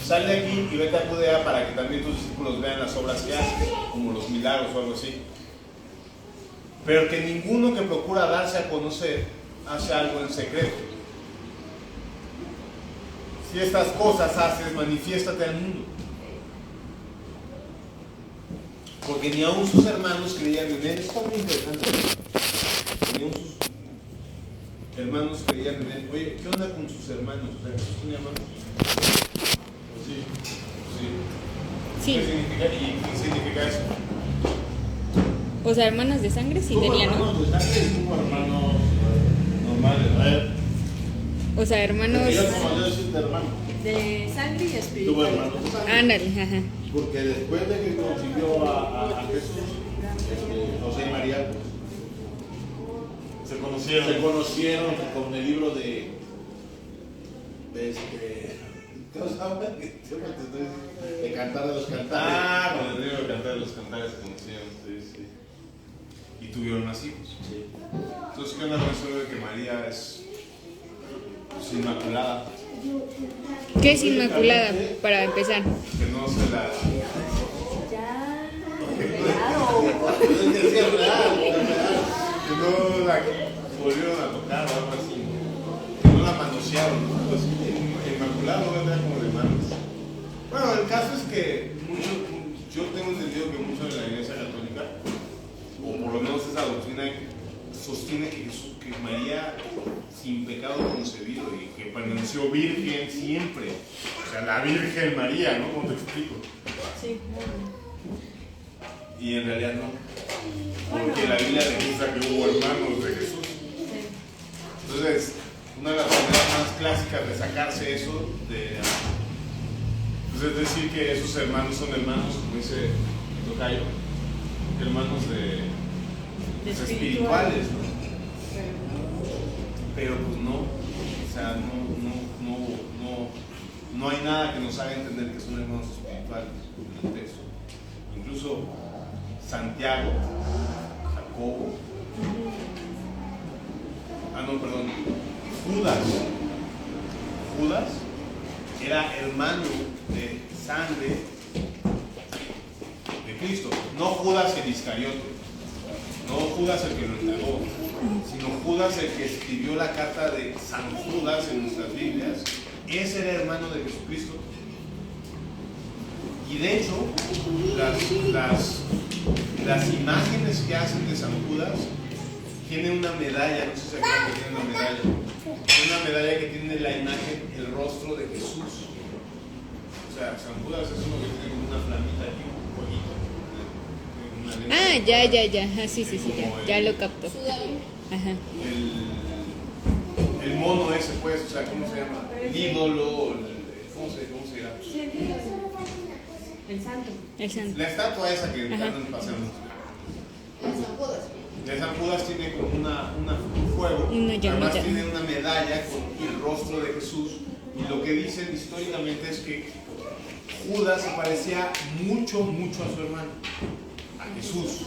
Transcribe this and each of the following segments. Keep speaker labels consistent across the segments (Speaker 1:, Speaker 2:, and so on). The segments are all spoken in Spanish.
Speaker 1: Sal de aquí y vete a Judea para que también tus discípulos vean las obras que haces, como los milagros o algo así. Pero que ninguno que procura darse a conocer hace algo en secreto. Si estas cosas haces, manifiéstate al mundo. Porque ni aun sus hermanos creían en él. Está muy interesante. Ni aun sus hermanos creían en él. Oye, ¿qué onda con sus hermanos? O sea, ¿Jesús tenía hermanos? Pues sí,
Speaker 2: Sí.
Speaker 1: ¿Qué significa eso?
Speaker 2: O sea, hermanos de sangre sí tenía, ¿no?
Speaker 3: Hermanos de sangre y tuvo hermanos normales.
Speaker 2: O sea, hermanos
Speaker 3: Yo como yo decir de hermano.
Speaker 4: De sangre y
Speaker 3: Tuvo
Speaker 4: espiritual.
Speaker 3: hermanos de sangre.
Speaker 2: ándale, ajá.
Speaker 3: Porque después de que concibió a Jesús, José y María
Speaker 1: Se conocieron.
Speaker 3: se conocieron con el libro de ¿cómo se llama? De Cantar de los Cantares.
Speaker 1: Ah, con el libro de Cantar de los Cantares se conocieron. Sí. Y tuvieron más hijos.
Speaker 3: Sí.
Speaker 1: Entonces, ¿qué onda con eso de que María es inmaculada?
Speaker 2: ¿Qué es inmaculada para empezar?
Speaker 1: Que no se la...
Speaker 4: Ya.
Speaker 3: Sí, es real.
Speaker 1: Que no la volvieron a tocar o algo así. Que no la manosearon, ¿no? Algo así. Inmaculada no vendrá como de manos. Bueno, el caso es que yo tengo entendido que mucho de la Iglesia Católica, o por lo menos esa doctrina, sostiene que María sin pecado concebido y que permaneció virgen siempre. O sea, la Virgen María, ¿no? ¿Cómo te explico?
Speaker 4: Sí.
Speaker 1: Y en realidad no. Porque la Biblia registra que hubo hermanos de Jesús. Entonces, una de las maneras más clásicas de sacarse eso, pues es decir que esos hermanos son hermanos, como dice Tocayo, hermanos pues, espirituales, ¿no? Pero pues no, o sea, no hay nada que nos haga entender que son hermanos espirituales en el texto. Incluso Santiago, Jacobo, Judas era hermano de sangre de Cristo, no Judas el Iscariote, no Judas el que lo entregó, sino Judas el que escribió la carta de San Judas en nuestras Biblias. Ese era hermano de Jesucristo. Y de hecho, las imágenes que hacen de San Judas tienen una medalla, no sé si acuerdan que tiene una medalla. Tiene una medalla que tiene la imagen, el rostro de Jesús. O sea, San Judas es uno que tiene como una flamita aquí, un poquito.
Speaker 2: Ya. Sí, ya lo capto. Ajá.
Speaker 1: El mono ese, pues, o sea, ¿cómo se llama? El ídolo, ¿cómo se llama?
Speaker 4: El santo.
Speaker 2: El santo.
Speaker 1: La estatua esa que andan paseando. De San Judas tiene como un fuego.
Speaker 2: Una llamita.
Speaker 1: Además tiene una medalla con el rostro de Jesús. Y lo que dicen históricamente es que Judas se parecía mucho a su hermano, a Jesús.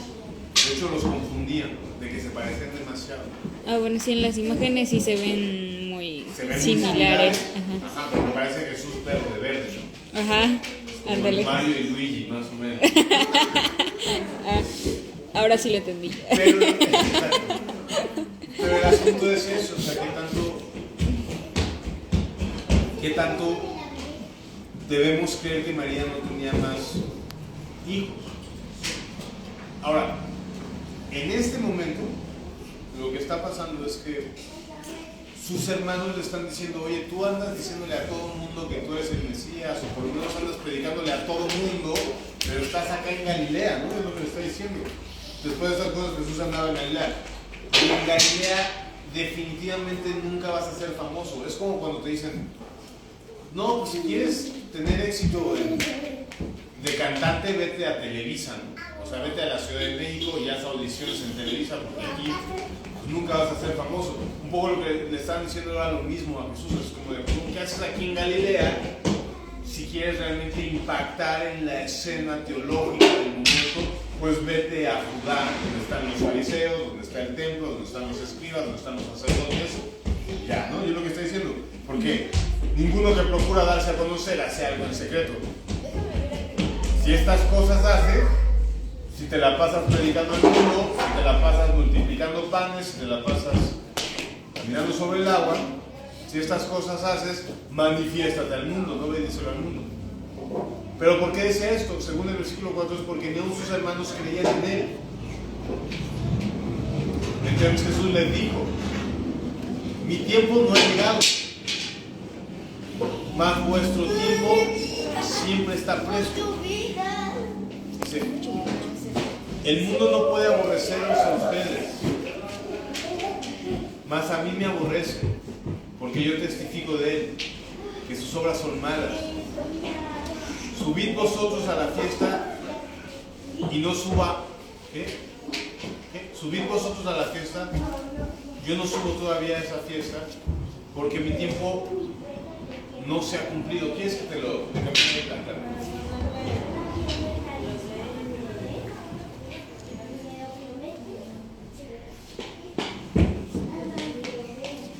Speaker 1: De hecho los confundían, de que se parecían demasiado.
Speaker 2: Ah, bueno, sí, en las imágenes sí se ven muy
Speaker 1: Se ven
Speaker 2: similares.
Speaker 1: muy Ajá, pero parece Jesús verde, ¿no?
Speaker 2: Ajá.
Speaker 1: Como
Speaker 2: Ándale.
Speaker 1: Mario y Luigi, más o menos.
Speaker 2: Ahora sí lo entendí.
Speaker 1: Pero el asunto es eso, o sea, ¿qué tanto debemos creer que María no tenía más hijos? Ahora, en este momento, lo que está pasando es que sus hermanos le están diciendo, oye, tú andas diciéndole a todo el mundo que tú eres el Mesías, o por lo menos andas predicándole a todo el mundo, pero estás acá en Galilea, ¿no? Es lo que le está diciendo. Después de estas cosas, Jesús andaba en Galilea. Y en Galilea definitivamente nunca vas a ser famoso. Es como cuando te dicen, no, pues si quieres tener éxito de cantante, vete a Televisa, ¿no? O sea, vete a la Ciudad de México y haz audiciones en Televisa, porque aquí pues, nunca vas a ser famoso. Un poco lo que le están diciendo era lo mismo a Jesús, es como de, ¿qué haces aquí en Galilea si quieres realmente impactar en la escena teológica del momento? Pues vete a Judá, donde están los fariseos, donde está el templo, donde están los escribas, donde están los sacerdotes. Ya, ¿no? Y es lo que está diciendo. Porque ninguno que procura darse a conocer hace algo en secreto. Si estas cosas haces, si te la pasas predicando al mundo, si te la pasas multiplicando panes, si te la pasas caminando sobre el agua, si estas cosas haces, manifiéstate al mundo, no obedécelo al mundo. Pero ¿por qué dice esto? Según el versículo 4 es porque ni aun sus hermanos creían en él. Entonces Jesús les dijo: mi tiempo no ha llegado, mas vuestro tiempo siempre está presto. Dice, el mundo no puede aborreceros a ustedes, mas a mí me aborrece, porque yo testifico de él, que sus obras son malas. Subid vosotros a la fiesta y no suba. ¿Qué? Subid vosotros a la fiesta, yo no subo todavía a esa fiesta, porque mi tiempo no se ha cumplido. ¿Quieres que te lo cantar?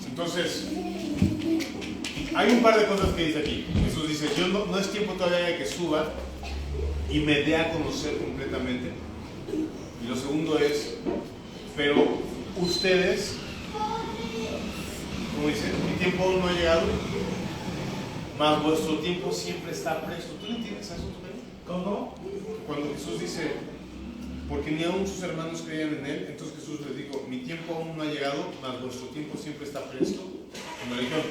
Speaker 1: Entonces, hay un par de cosas que dice aquí. Jesús dice: yo no es tiempo todavía de que suba y me dé a conocer completamente. Y lo segundo es: pero ustedes, como dice, mi tiempo aún no ha llegado, mas vuestro tiempo siempre está presto. ¿Tú no entiendes eso? ¿Cómo? Cuando Jesús dice, porque ni aun sus hermanos creían en él, entonces Jesús les dijo: mi tiempo aún no ha llegado, mas vuestro tiempo siempre está presto. Como le dijeron: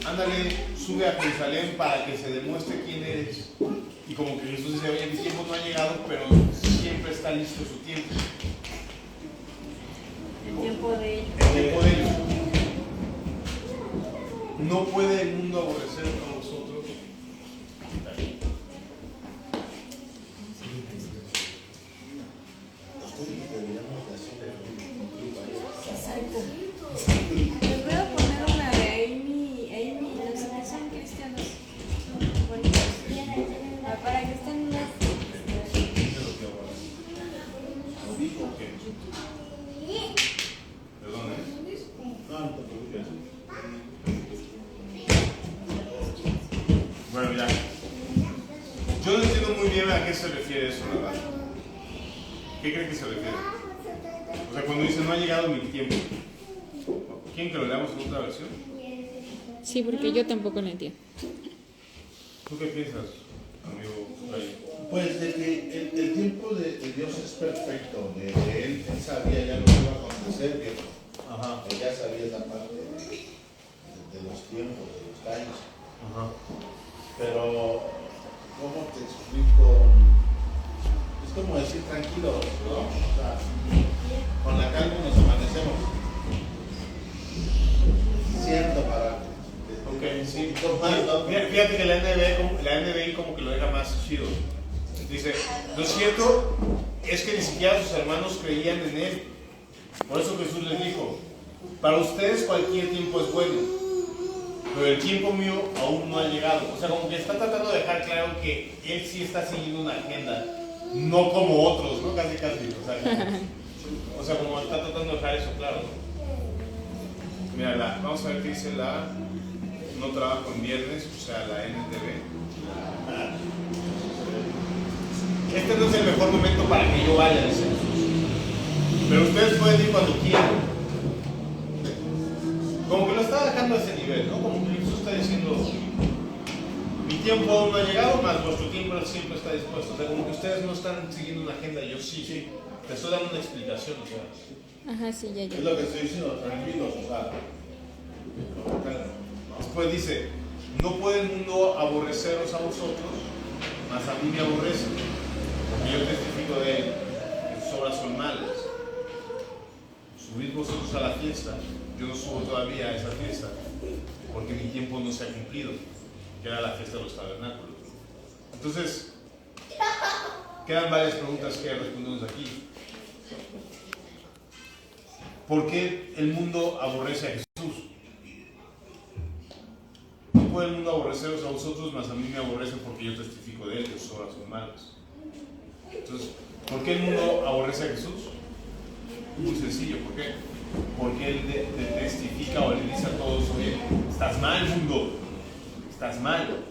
Speaker 1: ándale, sube a Jerusalén para que se demuestre quién eres. Y como que Jesús dice: oye, mi tiempo no ha llegado, pero siempre está listo su tiempo.
Speaker 4: El tiempo de ellos.
Speaker 1: El tiempo de ellos. No puede el mundo aborrecer a vosotros.
Speaker 4: Les voy a poner una de Amy, los que son cristianos bonitos, para que estén más.
Speaker 1: Perdón, Bueno, ya. Yo no entiendo muy bien a qué se refiere eso, ¿verdad? ¿Qué cree que se refiere? O sea, cuando dice no ha llegado mi tiempo. ¿Quieren que lo leamos en otra versión?
Speaker 2: Sí, porque yo tampoco lo entiendo.
Speaker 1: ¿Tú qué piensas, amigo Ray?
Speaker 3: Pues de que el tiempo de Dios es perfecto, de él sabía ya lo que iba a acontecer, viejo.
Speaker 1: Ajá.
Speaker 3: Él ya sabía esa parte de los tiempos, de los años.
Speaker 1: Ajá.
Speaker 3: Pero, ¿cómo te explico? Es como decir tranquilos, ¿no? O sea, con la calma nos amanecemos. Siento para
Speaker 1: Ok, sí.
Speaker 3: más, ¿no?
Speaker 1: Fíjate que la NBI como que lo deja más chido. Dice, lo cierto es que ni siquiera sus hermanos creían en él. Por eso Jesús les dijo: para ustedes cualquier tiempo es bueno, pero el tiempo mío aún no ha llegado. O sea, como que está tratando de dejar claro que él sí está siguiendo una agenda, no como otros, ¿no? Casi. O sea, como está tratando de dejar eso claro, ¿no? Mira, vamos a ver qué dice la no trabajo en viernes, o sea, la NTV. Este no es el mejor momento para que yo vaya, dice Jesús. Pero ustedes pueden ir cuando quieran. Como que lo está dejando a ese nivel, ¿no? Como que Jesús está diciendo: mi tiempo aún no ha llegado, más vuestro tiempo siempre está dispuesto. O sea, como que ustedes no están siguiendo una agenda, yo sí. Te estoy dando una explicación, o sea.
Speaker 2: Ajá, sí, ya.
Speaker 3: Es lo que estoy diciendo, tranquilos, o sea.
Speaker 1: Después dice: no puede el mundo aborreceros a vosotros, mas a mí me aborrece, porque yo testifico de él, que sus obras son malas. Subid vosotros a la fiesta, yo no subo todavía a esa fiesta, porque mi tiempo no se ha cumplido, que era la fiesta de los tabernáculos. Entonces, quedan varias preguntas que respondemos aquí. ¿Por qué el mundo aborrece a Jesús? No puede el mundo aborreceros a vosotros, mas a mí me aborrece, porque yo testifico de él, que sus obras son malas. Entonces, ¿por qué el mundo aborrece a Jesús? Muy sencillo, ¿por qué? porque Él testifica o le dice a todos, oye, estás mal, mundo, estás mal.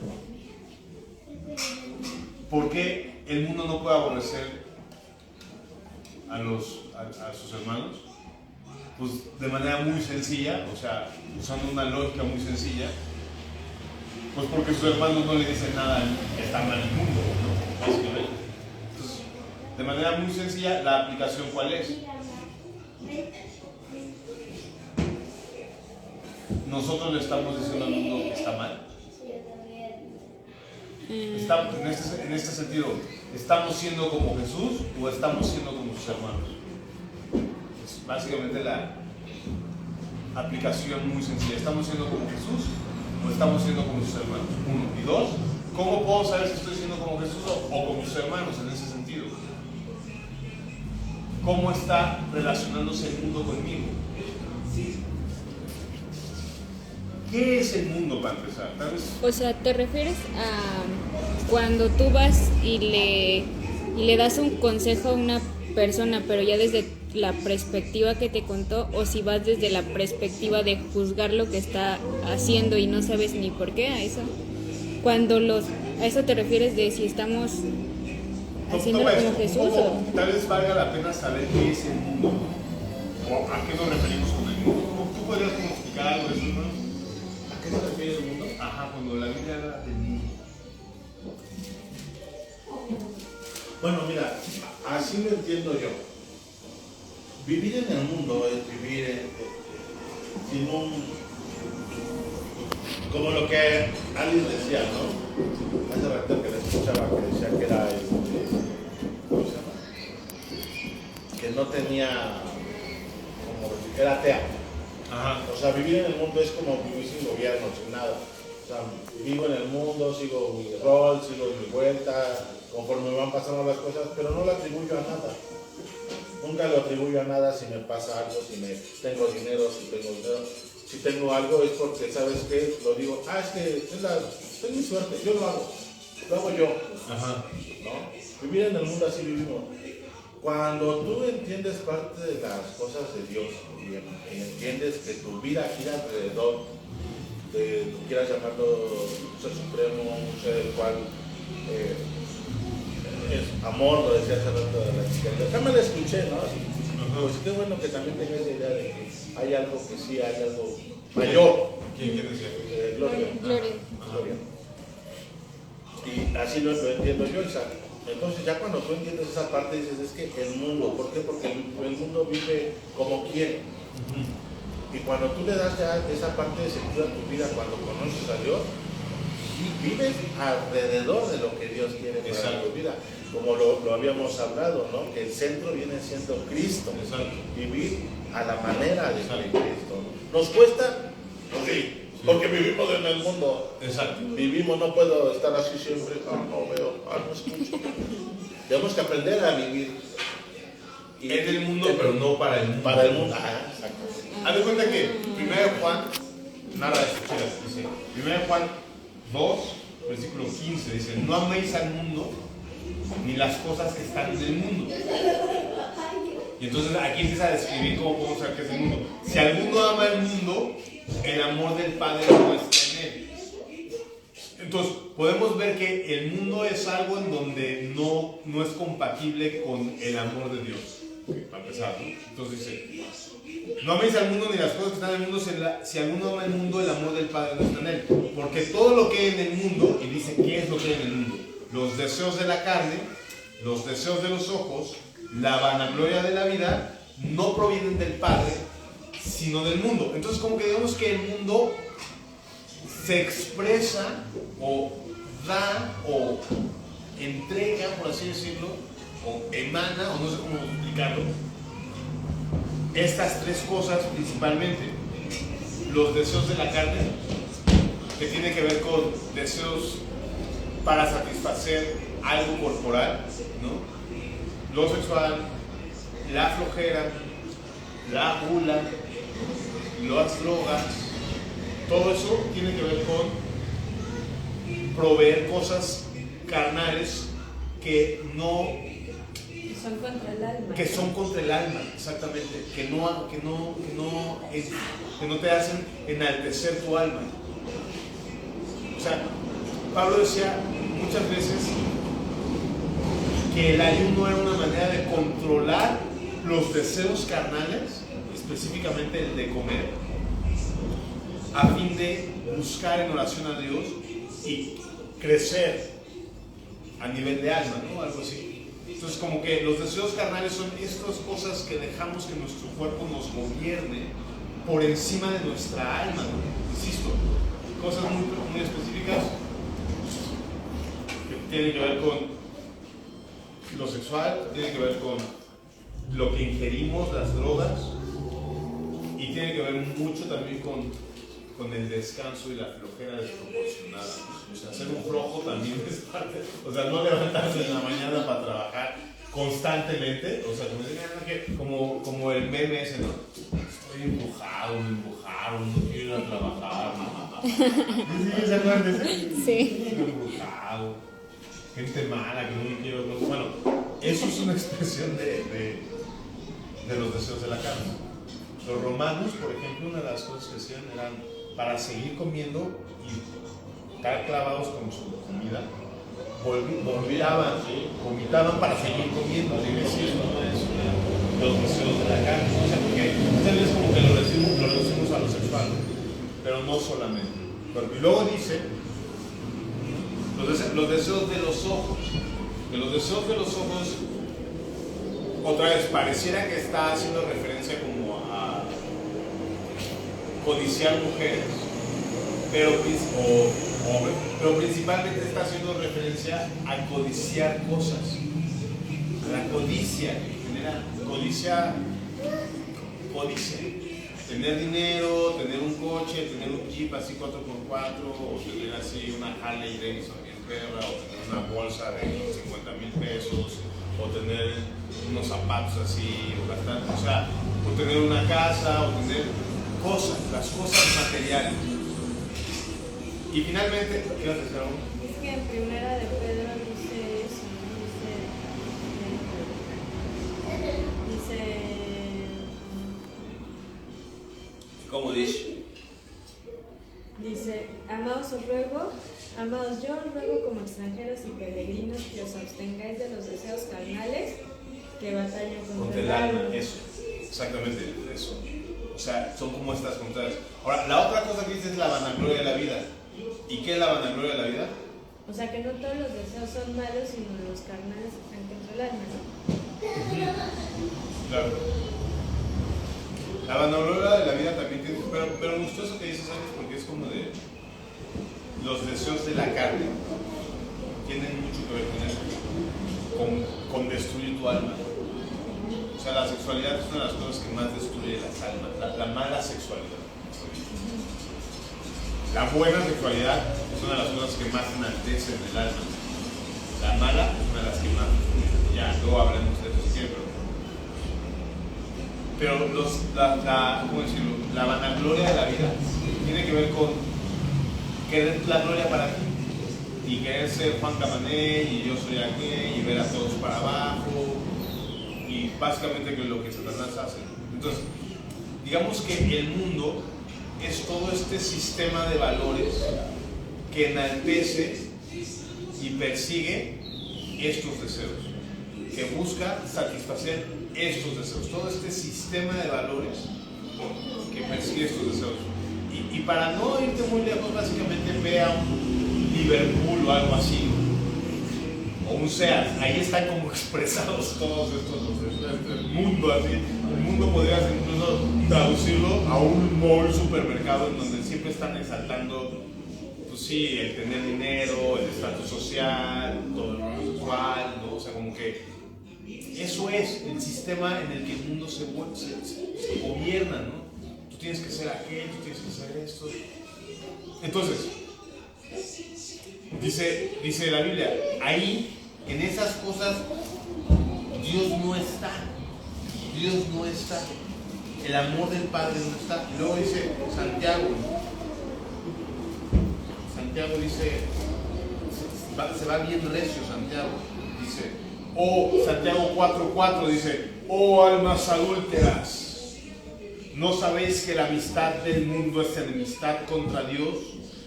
Speaker 1: ¿Por qué el mundo no puede aborrecer a sus hermanos? Pues de manera muy sencilla, o sea, usando una lógica muy sencilla, pues porque sus hermanos no le dicen nada que está mal en el mundo, ¿no? Básicamente. Entonces, de manera muy sencilla, la aplicación ¿cuál es? Nosotros le estamos diciendo al mundo que está mal. En este sentido, ¿estamos siendo como Jesús o estamos siendo como sus hermanos? Es básicamente la aplicación muy sencilla. ¿Estamos siendo como Jesús o estamos siendo como sus hermanos? Uno. Y dos, ¿cómo puedo saber si estoy siendo como Jesús o como sus hermanos en ese sentido? ¿Cómo está relacionándose el mundo conmigo? ¿Qué es el mundo para empezar?
Speaker 2: O sea, ¿te refieres a cuando tú vas y le das un consejo a una persona, pero ya desde la perspectiva que te contó, o si vas desde la perspectiva de juzgar lo que está haciendo y no sabes ni por qué? ¿A eso? ¿A eso te refieres de si estamos haciéndolo como Jesús?
Speaker 1: Tal vez valga la pena saber qué es el mundo o a qué nos referimos con el mundo. ¿Tú podrías explicar algo de eso, no?
Speaker 3: ¿A qué se refiere el mundo?
Speaker 1: Ajá, cuando la Biblia habla del mundo.
Speaker 3: Bueno, mira, así lo entiendo yo. Vivir en el mundo es vivir sin como lo que alguien decía, ¿no? Hace rato que le escuchaba que decía que era ¿cómo se llama? Que no tenía, como era atea.
Speaker 1: Ajá.
Speaker 3: O sea, vivir en el mundo es como vivir sin gobierno, sin nada. O sea, vivo en el mundo, sigo mi rol, sigo mi vuelta, conforme me van pasando las cosas, pero no lo atribuyo a nada. Nunca lo atribuyo a nada si me pasa algo, si tengo dinero, Si tengo algo es porque, ¿sabes qué? Lo digo, es que es mi suerte, yo lo hago yo.
Speaker 1: Ajá.
Speaker 3: ¿No? Vivir en el mundo así vivimos. Cuando tú entiendes parte de las cosas de Dios y entiendes que tu vida gira alrededor de, tú quieras llamarlo un ser supremo, un ser el cual es amor, lo decía hace rato de la chica. Acá me la escuché, ¿no? Pues qué bueno que también tengas esa idea de que hay algo que sí, hay algo mayor.
Speaker 1: ¿Quién decía?
Speaker 3: Gloria. Y así lo entiendo yo, Isaac. Entonces ya cuando tú entiendes esa parte dices, es que el mundo, ¿por qué? Porque el mundo vive como quiere. Y cuando tú le das ya esa parte de sentido a tu vida, cuando conoces a Dios, vives alrededor de lo que Dios quiere para tu vida. Como lo habíamos hablado, ¿no? Que el centro viene siendo Cristo.
Speaker 1: Exacto.
Speaker 3: Vivir a la manera de Cristo, ¿no? ¿Nos cuesta? Sí. Porque vivimos en el mundo.
Speaker 1: Exacto.
Speaker 3: Vivimos, no puedo estar así siempre. No veo, no escucho. Tenemos que aprender a vivir.
Speaker 1: En el mundo, pero no para el mundo.
Speaker 3: Para el mundo. Exacto.
Speaker 1: Haz de cuenta que 1 Juan, nada de escuchar, dice, 1 Juan 2, versículo 15, dice, no améis al mundo ni las cosas que están en el mundo. Y entonces aquí empieza a describir cómo podemos saber qué es el mundo. Si alguno ama el mundo, el amor del Padre no está en él. Entonces podemos ver que el mundo es algo en donde no es compatible con el amor de Dios. Para empezar, ¿no? Entonces dice, no améis al mundo ni las cosas que están en el mundo. Si alguno ama el mundo, el amor del Padre no está en él. Porque todo lo que hay en el mundo, y dice, ¿qué es lo que hay en el mundo? Los deseos de la carne, los deseos de los ojos, la vanagloria de la vida, no provienen del Padre, sino del mundo. Entonces como que digamos que el mundo se expresa o da o entrega, por así decirlo, o emana, o no sé cómo explicarlo, estas tres cosas principalmente. Los deseos de la carne, que tiene que ver con deseos para satisfacer algo corporal, ¿no? Lo sexual, la flojera, la gula, las drogas, todo eso tiene que ver con proveer cosas carnales que no
Speaker 4: Son contra el alma.
Speaker 1: que son contra el alma, exactamente, que no te hacen enaltecer tu alma. O sea, Pablo decía muchas veces que el ayuno era una manera de controlar los deseos carnales, específicamente el de comer, a fin de buscar en oración a Dios y crecer a nivel de alma, ¿no? Algo así. Entonces, como que los deseos carnales son estas cosas que dejamos que nuestro cuerpo nos gobierne por encima de nuestra alma, ¿no? Insisto, cosas muy específicas que tienen que ver con lo sexual, tienen que ver con lo que ingerimos, las drogas, y tiene que ver mucho también con el descanso y la flojera desproporcionada. O sea, ser un flojo también es parte, o sea, no levantarse en la mañana para trabajar constantemente, o sea, como el meme ese, ¿no? Estoy empujado, no quiero ir a trabajar, ¿Sí se acuerdan de ese?
Speaker 2: Sí.
Speaker 1: Estoy empujado, gente mala que no me quiero. Bueno, eso es una expresión de los deseos de la carne. Los romanos, por ejemplo, una de las cosas que hacían eran para seguir comiendo y estar clavados con su comida, vomitaban para seguir comiendo. Así que sí, esto no es los deseos de la carne, o sea, porque tal vez como que lo reducimos a lo sexual, pero no solamente. Y luego dice los deseos de los ojos. Que los deseos de los ojos, otra vez, pareciera que está haciendo referencia como a codiciar mujeres, pero principalmente está haciendo referencia a codiciar cosas, a la codicia en general. Codicia, tener dinero, tener un coche, tener un Jeep así 4x4, o tener así una Harley Davidson bien perra, o tener una bolsa de 50,000 pesos, o tener unos zapatos así, o sea, o tener una casa, o tener cosas, las cosas materiales. Y finalmente, ¿qué vas a decir aún?
Speaker 4: Es que en Primera de Pedro dice eso, dice
Speaker 1: ¿Cómo dice?
Speaker 4: Dice, amados, yo os ruego como extranjeros y peregrinos que os abstengáis de los deseos carnales que batallan contra el alma.
Speaker 1: Eso, exactamente eso. O sea, son como estas contrarias. Ahora, la otra cosa que dice es la vanagloria de la vida. ¿Y qué es la vanagloria de la vida?
Speaker 4: O sea, que no todos los deseos son malos, sino los carnales están contra el alma, ¿no?
Speaker 1: Claro. La vanagloria de la vida también tiene, pero me gustó eso que dices, ¿sabes? Porque es como de los deseos de la carne tienen mucho que ver con eso, con destruir tu alma. O sea, la sexualidad es una de las cosas que más destruye las almas, la mala sexualidad. La buena sexualidad es una de las cosas que más enaltecen el alma. La mala es una de las que más. Ya, luego hablaremos de eso si quieren, pero ¿cómo decirlo? La vanagloria de la vida tiene que ver con querer la gloria para ti y querer ser Juan Camané y yo soy aquel y ver a todos para abajo, y básicamente que es lo que Satanás hace. Entonces, digamos que el mundo es todo este sistema de valores que enaltece y persigue estos deseos, que busca satisfacer estos deseos, todo este sistema de valores que persigue estos deseos. Y para no irte muy lejos, básicamente ve a un Liverpool o algo así, o un Seat, ahí están como expresados todos este mundo así. El mundo podría incluso traducirlo a un mall supermercado en donde siempre están exaltando, pues sí, el tener dinero, el estatus social, todo lo sexual, ¿no? O sea, como que eso es el sistema en el que el mundo se gobierna, ¿no? Tú tienes que ser aquel, tú tienes que ser esto. Entonces, dice la Biblia, ahí, en esas cosas, Dios no está. Dios no está. El amor del Padre no está. Y luego dice Santiago dice, se va bien recio Santiago, dice, O Santiago 4:4 dice, oh almas adúlteras, ¿no sabéis que la amistad del mundo es enemistad contra Dios?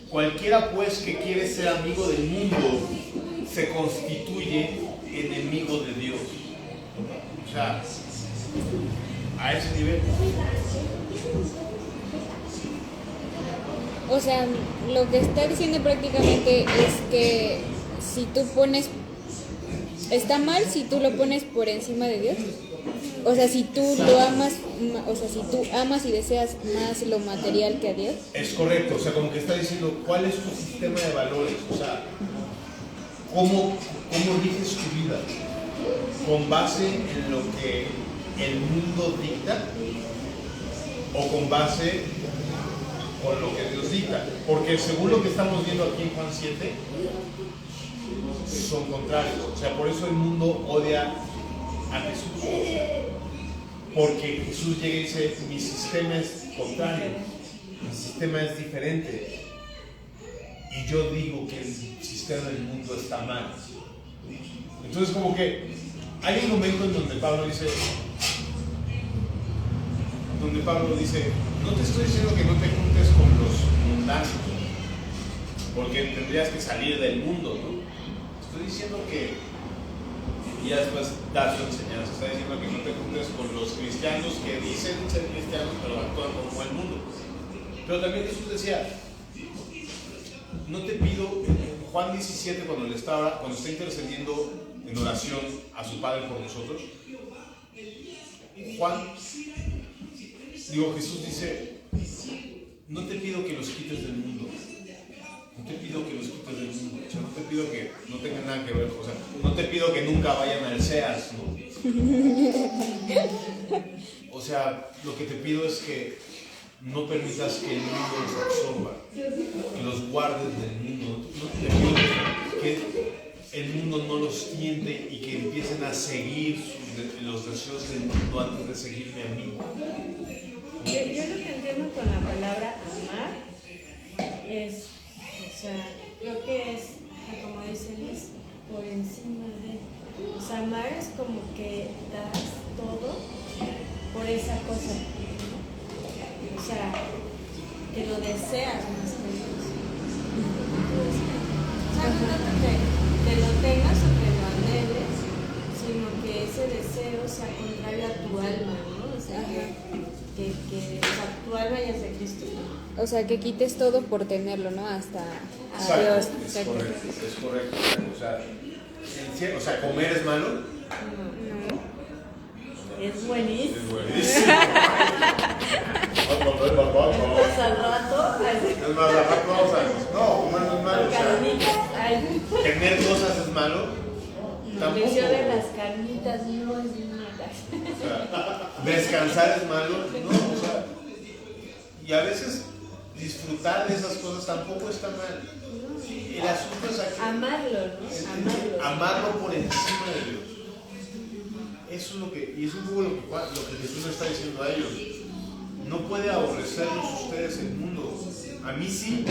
Speaker 1: Cualquiera pues que quiere ser amigo del mundo se constituye enemigo de Dios. O sea, a ese nivel.
Speaker 2: O sea, lo que está diciendo prácticamente es que si tú pones, está mal si tú lo pones por encima de Dios. O sea, si tú lo amas, o sea, si tú amas y deseas más lo material que a Dios.
Speaker 1: Es correcto, o sea, como que está diciendo cuál es tu sistema de valores, o sea, cómo riges tu vida, con base en lo que el mundo dicta o con base con lo que Dios dicta, porque según lo que estamos viendo aquí en Juan 7 son contrarios, o sea, por eso el mundo odia a Jesús, porque Jesús llega y dice, mi sistema es contrario, mi sistema es diferente, y yo digo que el sistema del mundo está mal. Entonces como que hay un momento en donde Pablo dice, no te estoy diciendo que no te juntes con los mundanos, porque tendrías que salir del mundo, ¿no? Estoy diciendo que, y ya después da su enseñanza, está diciendo que no te juntes con los cristianos que dicen ser cristianos pero actúan como el mundo. Pero también Jesús decía, no te pido, Juan 17 cuando está intercediendo en oración a su Padre por nosotros, Jesús dice, no te pido que los quites del mundo, no te pido que los quites del mundo, o sea, no te pido que no tengan nada que ver, o sea, no te pido que nunca vayan al SEAS, ¿no? O sea, lo que te pido es que no permitas que el mundo los absorba, que los guardes del mundo, no te pido que el mundo no los tiente y que empiecen a seguir los deseos del mundo antes de seguirme a mí.
Speaker 4: Yo lo que entiendo con la palabra amar es, o sea, creo que es, como dicen, es por encima de. O sea, amar es como que das todo por esa cosa, ¿no? O sea, que lo deseas más que Dios. O sea, no tanto que lo tengas o que lo anheles, sino que ese deseo sea contrario a tu alma, ¿no? O sea, que tu alma ya sea Cristo, ¿no?
Speaker 2: O sea, que quites todo por tenerlo, ¿no? Hasta a
Speaker 1: Exacto,
Speaker 2: Dios.
Speaker 1: es correcto. O sea, ¿comer es malo?
Speaker 4: No. Es buenísimo.
Speaker 1: Es buenísimo.
Speaker 4: Pues al rato,
Speaker 1: Es más, al rato vamos a... No, comer no es malo. O sea, ¿tener cosas es malo? Tampoco.
Speaker 4: El vicio de las carnitas no es nada.
Speaker 1: O sea, ¿descansar es malo? No, o sea... Y a veces disfrutar de esas cosas tampoco está mal. El asunto es aquí.
Speaker 4: Amarlo, ¿no?
Speaker 1: Amarlo por encima de Dios. Eso es lo que, y es un poco lo que Jesús está diciendo a ellos. No puede aborrecerlos ustedes el mundo. A mí sí.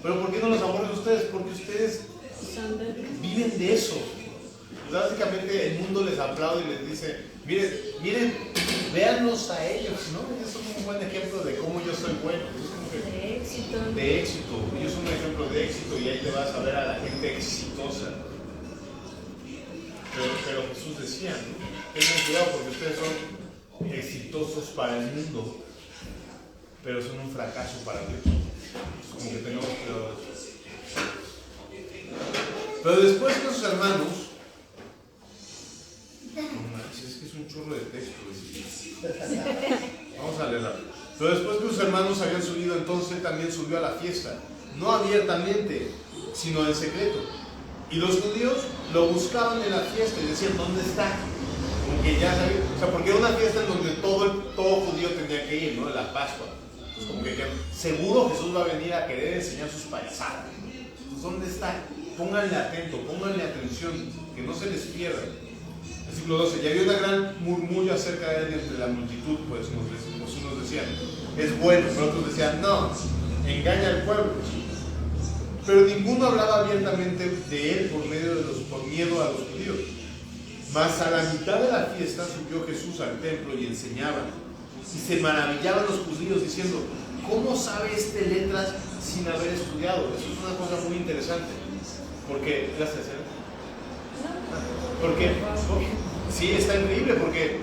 Speaker 1: Pero ¿por qué no los aborrecen ustedes? Porque ustedes viven de eso. Básicamente el mundo les aplaude y les dice, miren, véanlos a ellos, ¿no? Ellos son un buen ejemplo de cómo yo soy bueno.
Speaker 4: De éxito.
Speaker 1: De éxito. Ellos son un ejemplo de éxito y ahí te vas a ver a la gente exitosa. Pero Jesús decía, ¿no? Tengan cuidado porque ustedes son exitosos para el mundo, pero son un fracaso para Dios. Como que tenemos cuidado de eso. Pero después que sus hermanos, es que es un chorro de texto. Vamos a leerla. Pero después que sus hermanos habían subido, entonces él también subió a la fiesta, no abiertamente, sino en secreto. Y los judíos lo buscaban en la fiesta y decían, ¿dónde está? Como que ya sabían, o sea, porque era una fiesta en donde todo judío tenía que ir, ¿no? En la Pascua. Entonces como que seguro Jesús va a venir a querer enseñar sus payasadas. Entonces, ¿dónde está? Pónganle atento, pónganle atención, que no se les pierda. Versículo 12, y había una gran murmullo acerca de él entre la multitud, pues unos decían, es bueno, pero otros decían, no, engaña al pueblo. Pero ninguno hablaba abiertamente de él por miedo a los judíos. Mas a la mitad de la fiesta subió Jesús al templo y enseñaba. Y se maravillaban los judíos diciendo, ¿cómo sabe este letras sin haber estudiado? Eso es una cosa muy interesante. Porque, gracias, porque sí, está increíble, porque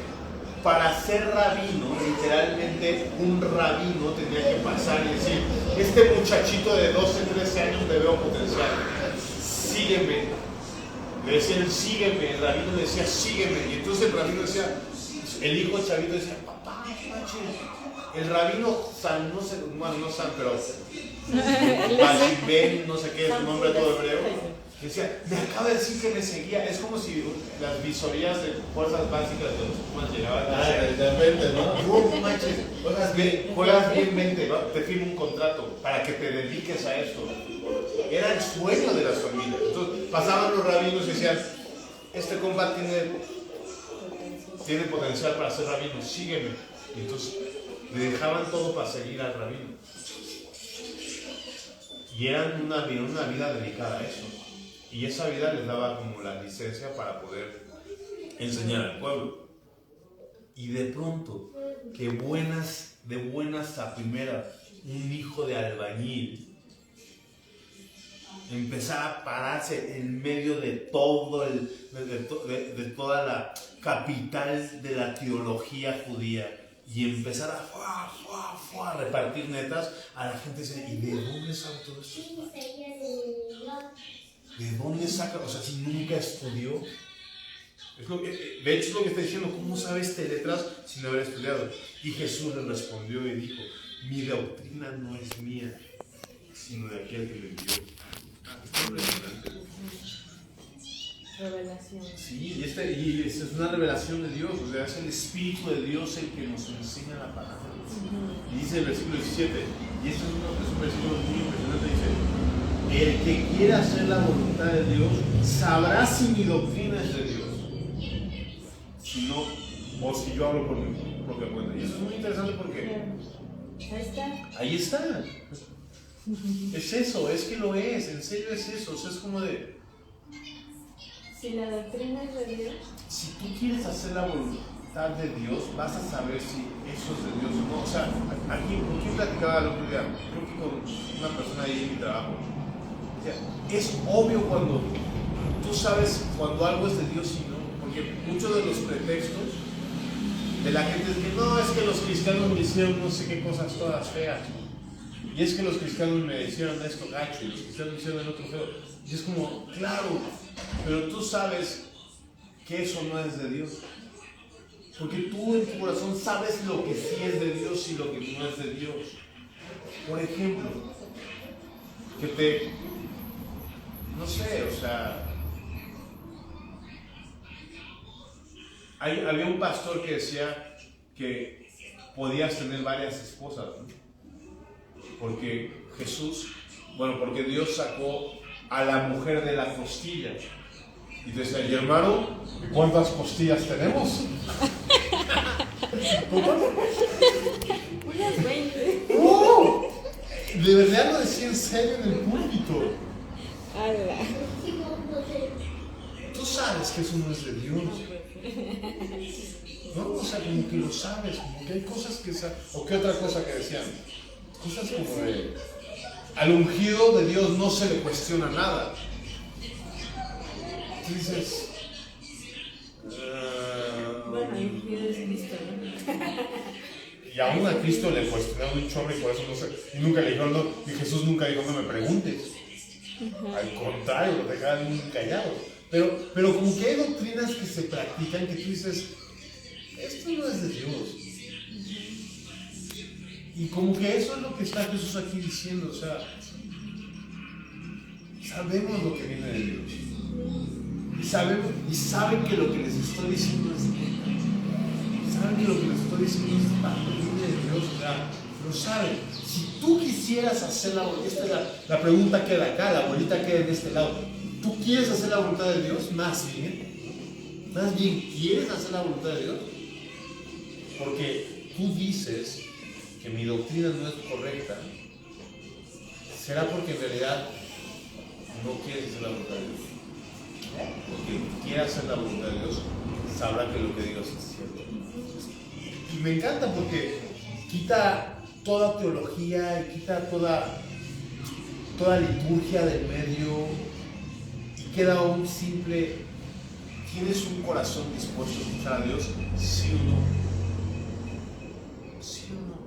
Speaker 1: para ser rabino, literalmente un rabino tenía que pasar y decir, este muchachito de 12, 13 años le veo potencial, sígueme. Le decían, sígueme, el rabino le decía, sígueme. Y entonces el rabino decía, el hijo chavito decía, papá, el rabino San, no sé, bueno, no San, pero Ben, no sé qué es su nombre todo hebreo. Decía, me acaba de decir que me seguía. Es como si las visorías de fuerzas básicas de los Pumas llegaban a
Speaker 3: de repente, ¿no?
Speaker 1: no manches, juegas bien 20, ¿no? Te firmo un contrato para que te dediques a esto. Era el sueño de las familias. Entonces pasaban los rabinos y decían, este compa tiene potencial para ser rabino, sígueme. Y entonces le dejaban todo para seguir al rabino. Y eran una vida dedicada a eso. Y esa vida les daba como la licencia para poder enseñar al pueblo. Y de pronto, que de buenas a primeras, un hijo de albañil empezara a pararse en medio de todo de toda la capital de la teología judía y empezar a repartir netas a la gente. Dice, ¿y de dónde sabe todo esto? ¿De dónde saca? O sea, si nunca estudió. De hecho es lo que está diciendo, ¿cómo sabe letras sin haber estudiado? Y Jesús le respondió y dijo, mi doctrina no es mía, sino de aquel que me envió. Está impresionante.
Speaker 4: Revelación.
Speaker 1: Sí, y esta es una revelación de Dios, o sea, es el Espíritu de Dios el que nos enseña la palabra. Y dice el versículo 17, y este es un versículo muy impresionante, dice, el que quiera hacer la voluntad de Dios sabrá si mi doctrina es de Dios, si no, o si yo hablo por mi propia cuenta. Y eso es muy interesante porque ahí está. Es eso, es que lo es, en serio es eso. O sea, es como de,
Speaker 4: si la doctrina es de Dios,
Speaker 1: si tú quieres hacer la voluntad de Dios, vas a saber si eso es de Dios o no. O sea, aquí, ¿con quién platicaba el otro día? Creo que con una persona ahí en mi trabajo. O sea, es obvio cuando tú sabes cuando algo es de Dios y no, porque muchos de los pretextos de la gente es que no, es que los cristianos me hicieron no sé qué cosas todas feas, y es que los cristianos me hicieron esto gacho, y los cristianos me hicieron el otro feo, y es como, claro, pero tú sabes que eso no es de Dios, porque tú en tu corazón sabes lo que sí es de Dios y lo que no es de Dios. Por ejemplo, no sé, o sea, había un pastor que decía que podías tener varias esposas, ¿no? Porque porque Dios sacó a la mujer de la costilla. Y te decía, y hermano, ¿cuántas costillas tenemos?
Speaker 4: unas 20.
Speaker 1: De verdad lo decía en serio en el púlpito.
Speaker 2: ¡Hala!
Speaker 1: Tú sabes que eso no es de Dios. No, o sea, como que lo sabes, como que hay cosas que sabes. ¿O qué otra cosa que decían? Cosas como de, al ungido de Dios no se le cuestiona nada. Tú dices,
Speaker 4: Bueno, el ungido es Cristo, ¿no?
Speaker 1: y aún a Cristo le cuestionaron un chorro y por eso no sé, y nunca le dijeron, no, y Jesús nunca dijo, no me preguntes. Al contrario, lo dejaban muy callado. Pero como que hay doctrinas que se practican que tú dices, esto no es de Dios. Y como que eso es lo que está Jesús aquí diciendo, o sea, sabemos lo que viene de Dios. Y saben que lo que les estoy diciendo es neta. Saben que lo que les estoy diciendo es parte de Dios, o sea, lo saben. Si tú quisieras hacer la voluntad, esta es la pregunta queda acá, la bolita queda en este lado. ¿Tú quieres hacer la voluntad de Dios? Más bien, ¿quieres hacer la voluntad de Dios? Porque tú dices que mi doctrina no es correcta. ¿Será porque en realidad no quieres hacer la voluntad de Dios? Porque quiera hacer la voluntad de Dios, sabrá que lo que digas es cierto. Y me encanta porque quita toda teología y quita toda liturgia del medio y queda un simple: ¿tienes un corazón dispuesto a escuchar a Dios? ¿Sí o no? ¿Sí o no?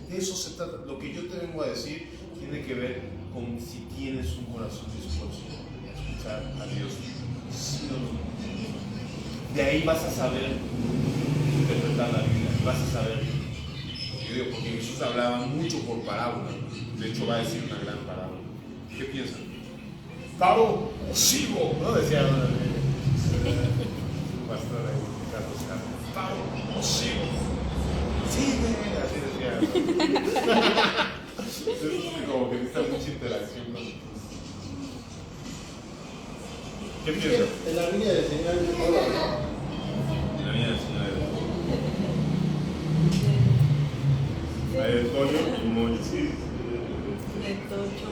Speaker 1: De eso se trata. Lo que yo te vengo a decir tiene que ver con si tienes un corazón dispuesto a escuchar a Dios. ¿Sí o no? De ahí vas a saber interpretar la Biblia, vas a saber. Yo digo, porque Jesús hablaba mucho por parábola. De hecho, va a decir una gran parábola. ¿Qué piensan? ¿Paro o sigo? ¿No? Decía un pastor ahí, Carlos Carlos. ¿Paro o sigo? Sigue, así decía. Como que necesita mucha interacción con nosotros. ¿Qué piensan?
Speaker 3: En la línea del Señor hay de todo, ¿no?
Speaker 1: En la vida del Señor hay de Toño y Moisés.
Speaker 4: De tocho,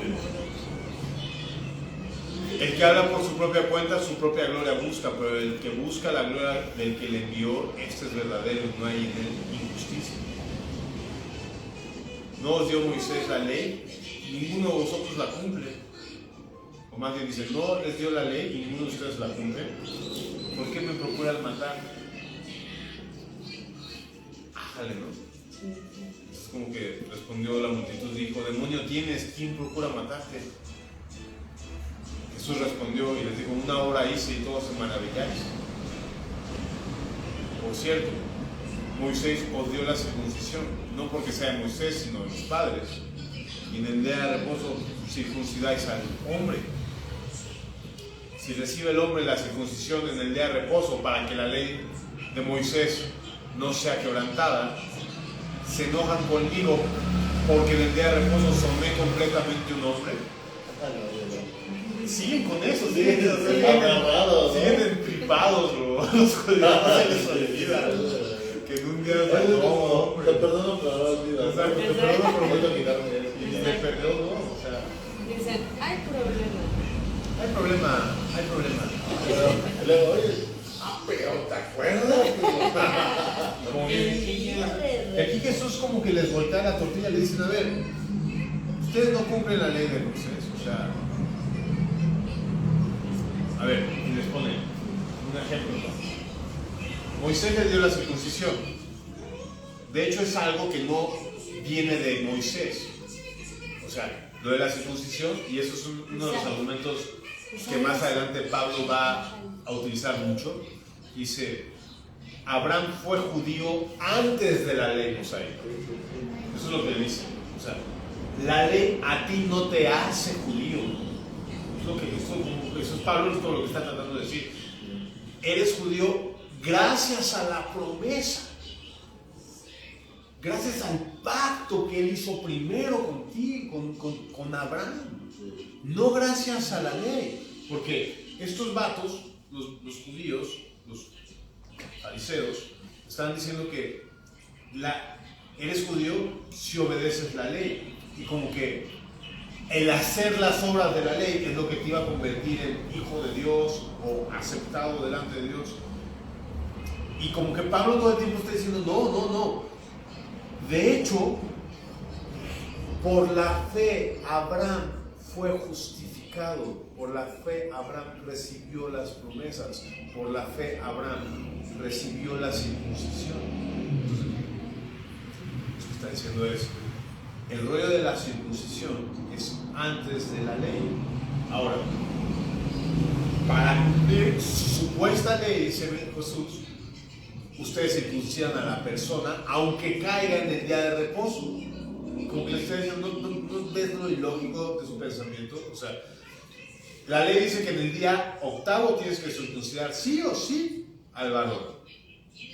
Speaker 1: El que habla por su propia cuenta, su propia gloria busca, pero el que busca la gloria del que le envió, este es verdadero, no hay en él injusticia. No os dio Moisés la ley, ninguno de vosotros la cumple. O más bien dice, no les dio la ley y ninguno de ustedes la cumple. ¿Por qué me procuran matar? Ájale, ¿no? Es como que respondió la multitud, dijo: demonio tienes, ¿quién procura matarte? Jesús respondió y les dijo: una hora hice y todos se maravilláis. Por cierto, Moisés os dio la circuncisión, no porque sea Moisés, sino los padres. Y en el día de reposo circuncidáis al hombre. Si recibe el hombre la circuncisión en el día de reposo para que la ley de Moisés no sea quebrantada, se enojan conmigo porque en el día de reposo soné completamente un hombre. Siguen con eso, siguen entripados, los judíos, no se les olvida que en un día
Speaker 3: Te perdono, pero no olvidas.
Speaker 1: Exacto, te perdono, pero voy a olvidarme de eso. Y me perdonó, o sea,
Speaker 4: dicen, hay problema.
Speaker 1: hay problema.
Speaker 3: Pero luego, oye,
Speaker 1: Pero ¿te acuerdas? Como que aquí Jesús como que les voltea la tortilla y le dicen: a ver, ustedes no cumplen la ley de Moisés, o sea, a ver, y les pone un ejemplo. Moisés les dio la circuncisión. De hecho, es algo que no viene de Moisés. O sea, lo de la circuncisión, y eso es uno de los argumentos que más adelante Pablo va a utilizar mucho. Dice: Abraham fue judío antes de la ley mosaica. Eso es lo que le dice. O sea, la ley a ti no te hace judío. Eso es Pablo, es todo lo que está tratando de decir. Eres judío gracias a la promesa, gracias al pacto que él hizo primero contigo, con Abraham, no gracias a la ley. Porque estos vatos, los judíos, los fariseos, están diciendo que eres judío si obedeces la ley, y como que el hacer las obras de la ley es lo que te iba a convertir en hijo de Dios o aceptado delante de Dios. Y como que Pablo todo el tiempo está diciendo: no. De hecho, por la fe Abraham fue justificado, por la fe Abraham recibió las promesas, por la fe Abraham recibió la circuncisión. Lo que está diciendo es: el rollo de la circuncisión es antes de la ley. Ahora, para cumplir su supuesta ley, dice Jesús, ustedes circuncidan a la persona aunque caiga en el día de reposo. Como que le está diciendo, ¿no ves lo ilógico de su pensamiento? O sea, la ley dice que en el día octavo tienes que circuncidar sí o sí al varón,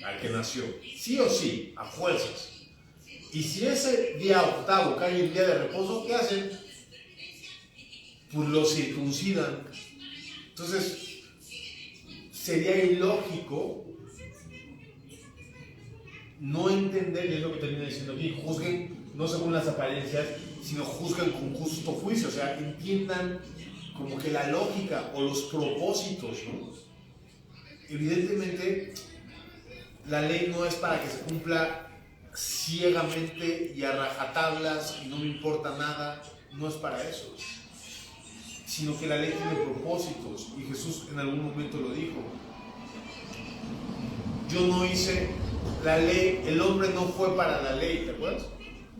Speaker 1: al que nació, sí o sí, a fuerzas. Y si ese día octavo cae en el día de reposo, ¿qué hacen? Pues lo circuncidan. Entonces, sería ilógico no entender, y es lo que termina diciendo aquí: juzguen no según las apariencias, sino juzguen con justo juicio. O sea, entiendan como que la lógica o los propósitos, ¿no? evidentemente la ley no es para que se cumpla ciegamente y a rajatablas y no me importa nada, no es para eso, sino que la ley tiene propósitos, y Jesús en algún momento lo dijo. Yo no hice la ley, el hombre no fue para la ley, ¿te acuerdas?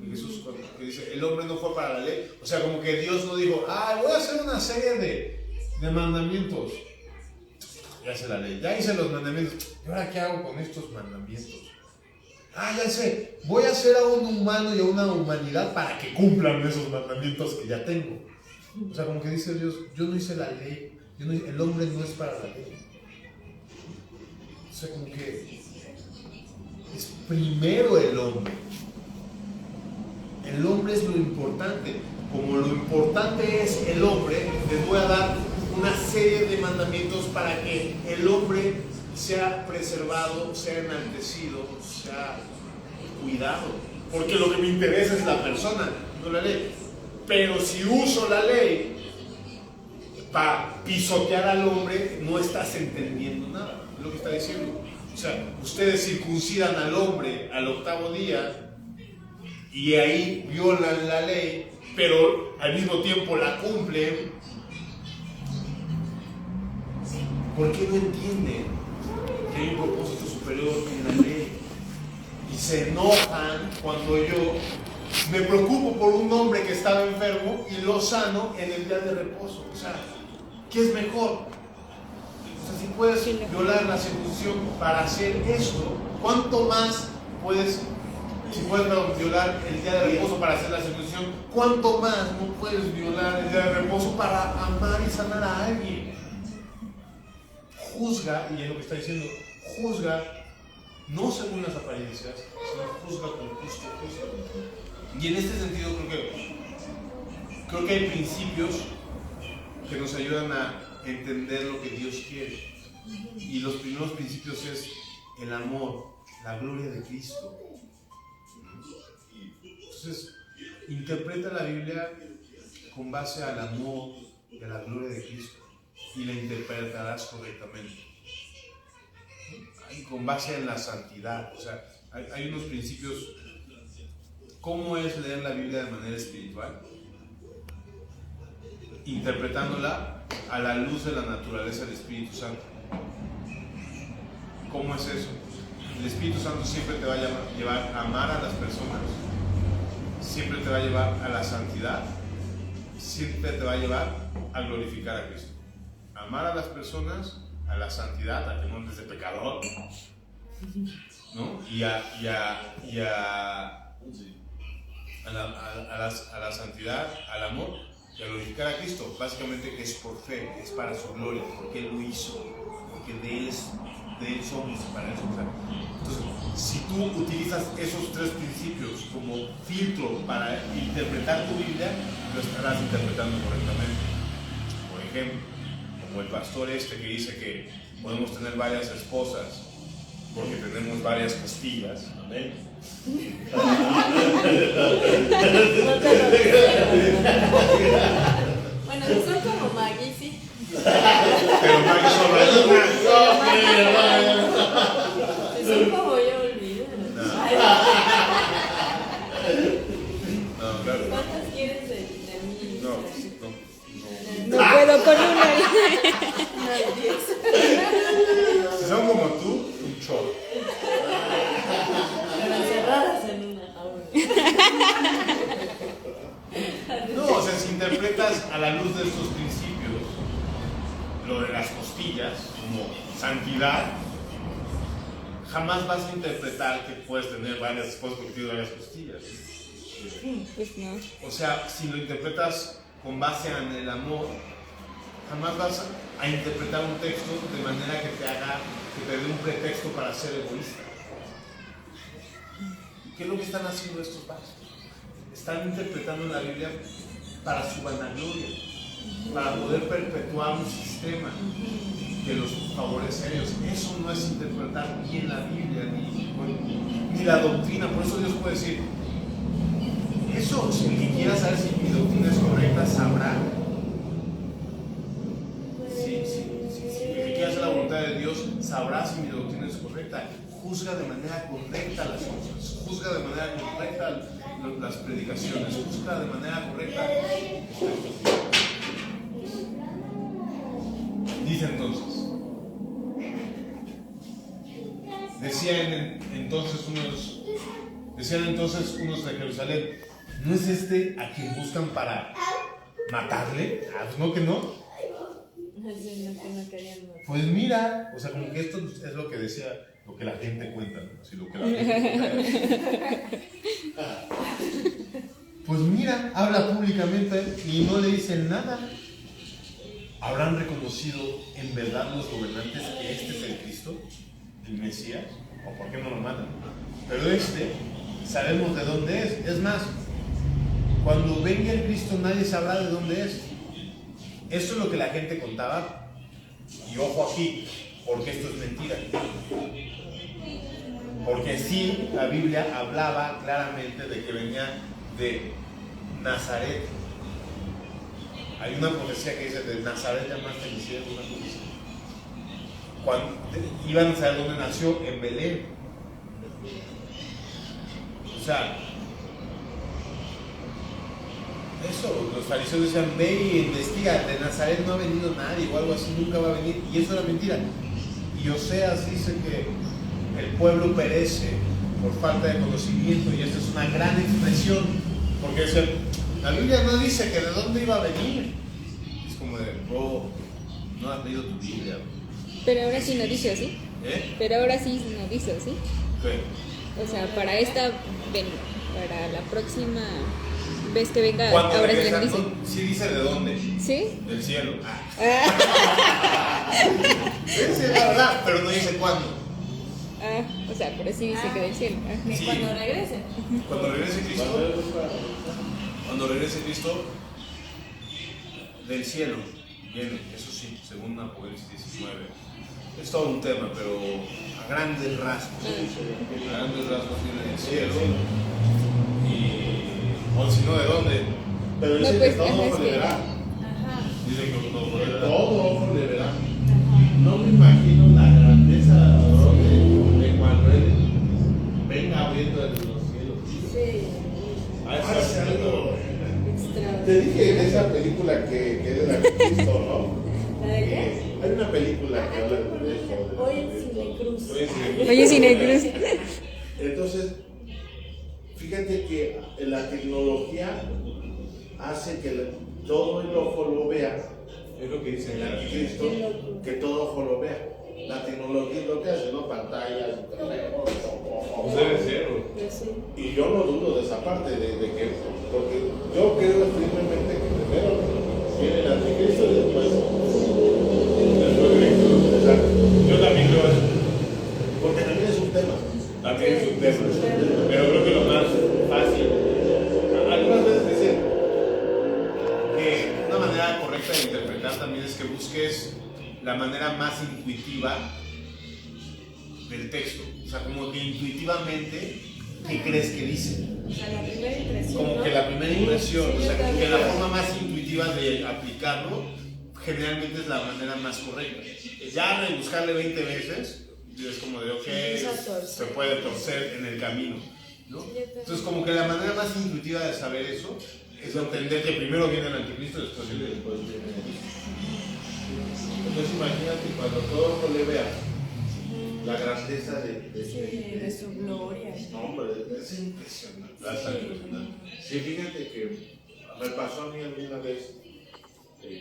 Speaker 1: Y Jesús que dice, el hombre no fue para la ley, o sea, como que Dios no dijo, voy a hacer una serie de mandamientos. Ya hice la ley, ya hice los mandamientos, ¿y ahora qué hago con estos mandamientos? Ya sé, voy a hacer a un humano y a una humanidad para que cumplan esos mandamientos que ya tengo. O sea, como que dice Dios, yo no hice la ley, el hombre no es para la ley. O sea, como que es primero el hombre. El hombre es lo importante. Como lo importante es el hombre, les voy a dar una serie de mandamientos para que el hombre sea preservado, sea enaltecido, sea cuidado. Porque lo que me interesa es la persona, no la ley. Pero si uso la ley para pisotear al hombre, no estás entendiendo nada. Es lo que está diciendo. O sea, ustedes circuncidan al hombre al 8º día y ahí violan la ley, pero al mismo tiempo la cumplen. ¿Por qué no entienden que hay un propósito superior en la ley? Y se enojan cuando yo me preocupo por un hombre que estaba enfermo y lo sano en el día de reposo. O sea, ¿qué es mejor? O sea, si puedes violar la circuncisión para hacer esto, ¿cuánto más puedes, si puedes violar el día de reposo para hacer la circuncisión, cuánto más no puedes violar el día de reposo para amar y sanar a alguien? Juzga, y es lo que está diciendo, juzga no según las apariencias, sino juzga con justo juicio. Y en este sentido creo que hay principios que nos ayudan a entender lo que Dios quiere. Y los primeros principios es el amor, la gloria de Cristo. Entonces, interpreta la Biblia con base al amor y a la gloria de Cristo, y la interpretarás correctamente. Y con base en la santidad. O sea, hay unos principios. ¿Cómo es leer la Biblia de manera espiritual? Interpretándola a la luz de la naturaleza del Espíritu Santo. ¿Cómo es eso? El Espíritu Santo siempre te va a llevar a amar a las personas, siempre te va a llevar a la santidad, siempre te va a llevar a glorificar a Cristo. Amar a las personas, a la santidad, a que no andes de pecador, ¿no? Y a la santidad, al amor y a glorificar a Cristo. Básicamente es por fe, es para su gloria, porque Él lo hizo, porque de Él somos, para Él somos. Entonces, si tú utilizas esos 3 principios como filtro para interpretar tu Biblia, lo estarás interpretando correctamente. Por ejemplo, como el pastor que dice que podemos tener varias esposas porque tenemos varias costillas. Amén.
Speaker 4: Bueno, si son como Maggie, sí.
Speaker 1: Pero Maggie solo una.
Speaker 4: Si son como yo, olvídalo.
Speaker 1: No, claro.
Speaker 4: ¿Cuántas quieres de mí?
Speaker 2: No puedo con una.
Speaker 4: Una de 10.
Speaker 1: Si son como tú, un chorro.
Speaker 4: Pero encerradas en una jaula.
Speaker 1: No, o sea, si interpretas a la luz de estos principios lo de las costillas como santidad, jamás vas a interpretar que puedes tener varias esposas porque tienes varias costillas.
Speaker 2: Pues no.
Speaker 1: O sea, si lo interpretas con base en el amor, jamás vas a interpretar un texto de manera que te dé un pretexto para ser egoísta. ¿Qué es lo que están haciendo estos padres? Están interpretando la Biblia para su vanagloria, para poder perpetuar un sistema que los favorece a ellos. Eso no es interpretar bien la Biblia ni la doctrina. Por eso Dios puede decir, eso, si el que quiera saber si mi doctrina es correcta, sabrá. Si el que quiera hacer la voluntad de de Dios, sabrás si mi doctrina es correcta. Juzga de manera correcta las cosas, juzga de manera correcta las predicaciones, juzga de manera correcta. Dice entonces, decían entonces unos de Jerusalén, ¿no es este a quien buscan para matarle? Ah, pues no que no. Pues mira, o sea, como que esto es lo que decía, lo que la gente cuenta, ¿no? Así, lo que la gente cuenta. Pues mira, habla públicamente y no le dicen nada. ¿Habrán reconocido en verdad los gobernantes que este es el Cristo, el Mesías? ¿O por qué no lo matan? Pero sabemos de dónde es. Es más, cuando venga el Cristo nadie sabrá de dónde es. Esto es lo que la gente contaba. Y ojo aquí, porque esto es mentira. Porque sí, la Biblia hablaba claramente de que venía de Nazaret. Hay una profecía que dice, de Nazaret llamaste mi siervo, una profecía. Cuando iban a saber dónde nació, en Belén. O sea, eso, los fariseos decían, ve y investiga, de Nazaret no ha venido nadie o algo así, nunca va a venir. Y eso era mentira. Y Oseas dice que el pueblo perece por falta de conocimiento, y esta es una gran expresión, porque la Biblia no dice que de dónde iba a venir. Es como de, no has leído tu Biblia.
Speaker 2: Pero ahora sí no dice así. Pero ahora sí no dice así.
Speaker 1: ¿Qué?
Speaker 2: O sea, para para la próxima vez que venga,
Speaker 1: Cuando
Speaker 2: ahora sí
Speaker 1: regresa,
Speaker 2: no dice.
Speaker 1: sí dice de dónde.
Speaker 2: ¿Sí?
Speaker 1: Del cielo. Esa es la verdad, pero no dice cuándo.
Speaker 2: O sea, pero sí dice que del cielo.
Speaker 1: Sí.
Speaker 4: Cuando regrese.
Speaker 1: Cuando regrese Cristo, del cielo viene, eso sí, según Apocalipsis 19. Es todo un tema, pero a grandes rasgos. A grandes rasgos viene del cielo. O si no, ¿de dónde?
Speaker 3: Pero dice
Speaker 2: No, pues,
Speaker 3: que todo ojo le verá.
Speaker 4: Ajá.
Speaker 1: Dice que todo
Speaker 3: Que
Speaker 1: por el
Speaker 3: todo ojo le verá. No me imagino la grandeza de cuando él venga abriendo los cielos.
Speaker 4: Sí.
Speaker 3: Hace algo.
Speaker 4: Extra.
Speaker 3: Te dije en esa película que es de la Cristo, ¿no?
Speaker 4: ¿La de qué?
Speaker 3: Hay una película que habla de eso.
Speaker 4: Hoy en Cinecruz.
Speaker 2: Oye, Cinecruz.
Speaker 3: Entonces, fíjate que la tecnología hace que todo el ojo lo vea.
Speaker 1: Es lo que dice
Speaker 3: El anticristo, que todo ojo lo vea. La tecnología es lo que hace, ¿no? Pantallas,
Speaker 1: Pues debe ser.
Speaker 4: Pues sí.
Speaker 3: y yo no dudo de esa parte, de que, porque yo creo firmemente que primero viene el anticristo y después Cristo. Exacto.
Speaker 1: Yo también creo eso.
Speaker 3: Porque también es un tema.
Speaker 1: También es un tema. Pero creo que lo más fácil. Algunas veces dicen que una manera correcta de interpretar también es que busques la manera más intuitiva del texto. O sea, como que intuitivamente, ¿qué crees que dice?
Speaker 4: O sea, la primera impresión.
Speaker 1: Como
Speaker 4: ¿no?
Speaker 1: que la primera impresión,
Speaker 4: Sí,
Speaker 1: o sea,
Speaker 4: yo
Speaker 1: como que
Speaker 4: también.
Speaker 1: la forma más intuitiva de aplicarlo generalmente es la manera más correcta. Ya de buscarle 20 veces, es como de, ok,
Speaker 4: empieza a torcer.
Speaker 1: se puede torcer en el camino, ¿no? Entonces, como que la manera más intuitiva de saber eso es entender que primero viene el anticristo y después viene el
Speaker 3: Después viene Entonces imagínate cuando todo ojo le vea la grandeza
Speaker 4: De su gloria.
Speaker 3: No, hombre, es impresionante. Sí, fíjate que me pasó a mí alguna vez,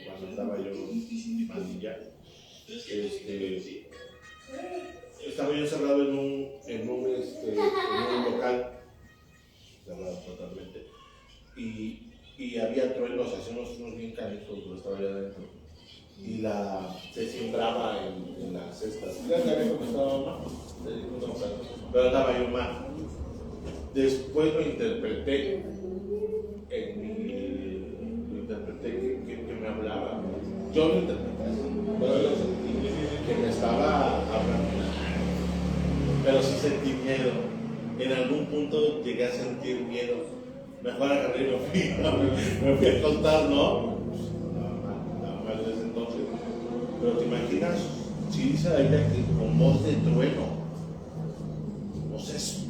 Speaker 3: cuando estaba yo pandilla, estaba yo encerrado en un local, cerrado totalmente, y había truenos, hacía unos bien canijos, pero estaba allá adentro. Y se sembraba en las cestas. Ya sabía cómo estaba mamá, pero andaba yo mal. Después lo interpreté que me hablaba. Yo lo interpreté así, pero lo sentí que me estaba hablando. Pero sí sentí miedo. En algún punto llegué a sentir miedo. Mejor agarré y me fui a contar, ¿no? Nada más desde entonces. Pero te imaginas Sí, dice la Biblia que con voz de trueno. O sea, es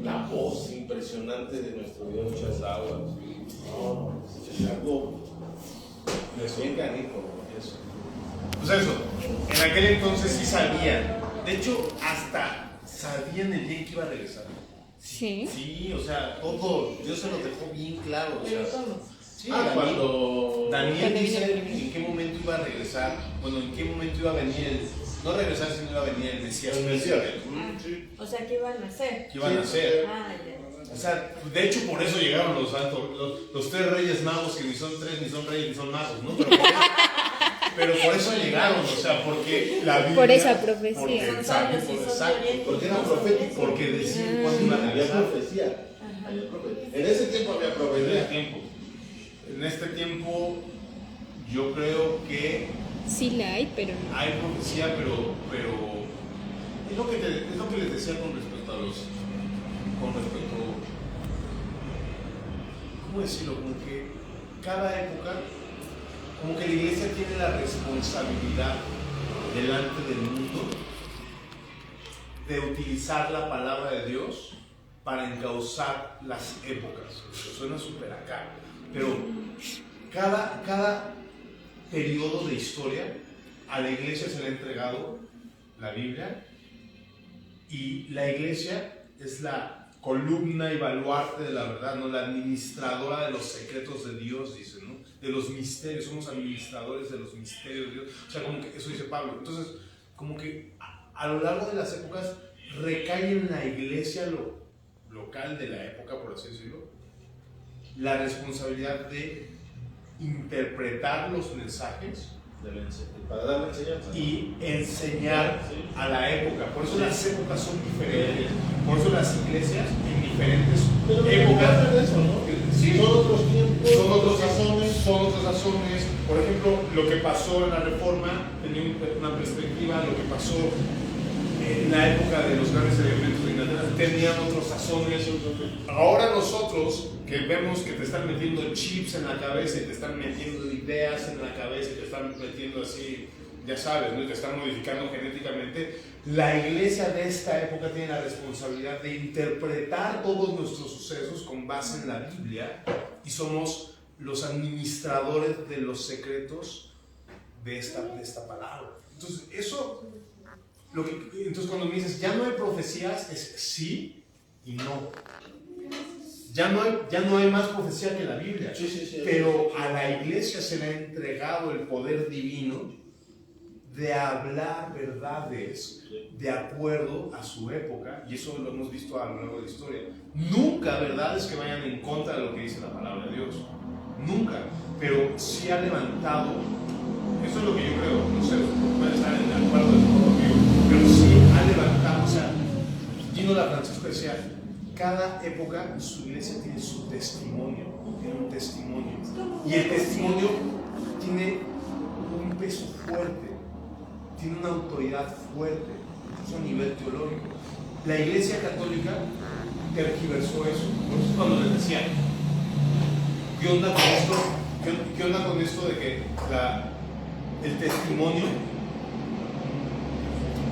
Speaker 3: la voz impresionante de nuestro Dios.
Speaker 1: Muchas aguas.
Speaker 3: No, es algo bien canijo, eso.
Speaker 1: Pues eso, en aquel entonces sí sabían. De hecho, hasta sabían el día en que iba a regresar.
Speaker 2: Sí.
Speaker 1: Sí, o sea, todo, Dios se lo dejó bien claro. O
Speaker 4: ¿Pero
Speaker 1: sea,
Speaker 4: cómo?
Speaker 1: sí,
Speaker 3: Cuando
Speaker 1: Daniel
Speaker 2: Cuando
Speaker 1: dice
Speaker 2: vino el primero.
Speaker 1: en qué momento iba a regresar, bueno, en qué momento iba a venir no regresar, sino iba a venir el Mesías.
Speaker 3: El Mesías.
Speaker 1: Sí.
Speaker 4: O sea, ¿qué iban a hacer?
Speaker 1: ¿Qué iban a hacer?
Speaker 4: Ah, ya.
Speaker 1: O sea, de hecho por eso llegaron los tres reyes magos, que ni son tres, ni son reyes, ni son magos, ¿no? Pero por eso llegaron, o sea, porque la Biblia...
Speaker 2: Por esa profecía.
Speaker 1: Porque,
Speaker 4: Son
Speaker 1: exacto,
Speaker 4: sabios y son
Speaker 1: exacto,
Speaker 4: de Oriente.
Speaker 3: porque era profético.
Speaker 1: porque decían cuándo iba a
Speaker 3: había
Speaker 1: regresar.
Speaker 3: profecía. Había profecía. En ese tiempo había
Speaker 1: En
Speaker 3: profecía.
Speaker 1: este tiempo. En este tiempo yo creo que
Speaker 2: Sí la hay, pero no.
Speaker 1: hay profecía, pero es lo que les decía con respecto ¿cómo decirlo? Como que cada época, como que la iglesia tiene la responsabilidad delante del mundo de utilizar la palabra de Dios para encauzar las épocas. Suena súper acá, pero cada periodo de historia a la iglesia se le ha entregado la Biblia, y la iglesia es la columna y baluarte de la verdad, ¿no? La administradora de los secretos de Dios, dice, ¿no? De los misterios, somos administradores de los misterios de Dios. O sea, como que eso dice Pablo. Entonces, como que a lo largo de las épocas recae en la iglesia local de la época, por así decirlo, la responsabilidad de interpretar los mensajes
Speaker 3: Para dar la enseñanza.
Speaker 1: y enseñar a la época. Por eso las épocas son diferentes. Por eso las iglesias en diferentes
Speaker 3: Pero
Speaker 1: épocas.
Speaker 3: de eso, ¿no?
Speaker 1: Sí.
Speaker 3: Son otros tiempos,
Speaker 1: Son otros razones, son otras razones. Por ejemplo, lo que pasó en la Reforma tenía una perspectiva, lo que pasó en la época de los grandes elementos de Inglaterra tenían otros razones. Ahora nosotros que vemos que te están metiendo chips en la cabeza y te están metiendo ideas en la cabeza y te están metiendo así, ya sabes, ¿no? Y te están modificando genéticamente, la iglesia de esta época tiene la responsabilidad de interpretar todos nuestros sucesos con base en la Biblia, y somos los administradores de los secretos de esta palabra. Entonces, entonces cuando me dices, ya no hay profecías, es sí y no. Ya no hay más profecía que la Biblia.
Speaker 3: Sí.
Speaker 1: Pero a la iglesia se le ha entregado el poder divino de hablar verdades de acuerdo a su época, y eso lo hemos visto a lo largo de la historia. Nunca verdades que vayan en contra de lo que dice la palabra de Dios. Nunca. Pero sí ha levantado, eso es lo que yo creo, no sé, puede estar en el acuerdo de todo conmigo, pero sí ha levantado, o sea, Gino La Francisco decía, cada época su iglesia tiene su testimonio, tiene un testimonio, y el testimonio tiene un peso fuerte, tiene una autoridad fuerte, incluso a nivel teológico. La iglesia católica tergiversó eso. Por eso cuando les decía, ¿qué onda con esto? ¿Qué onda con esto de que el testimonio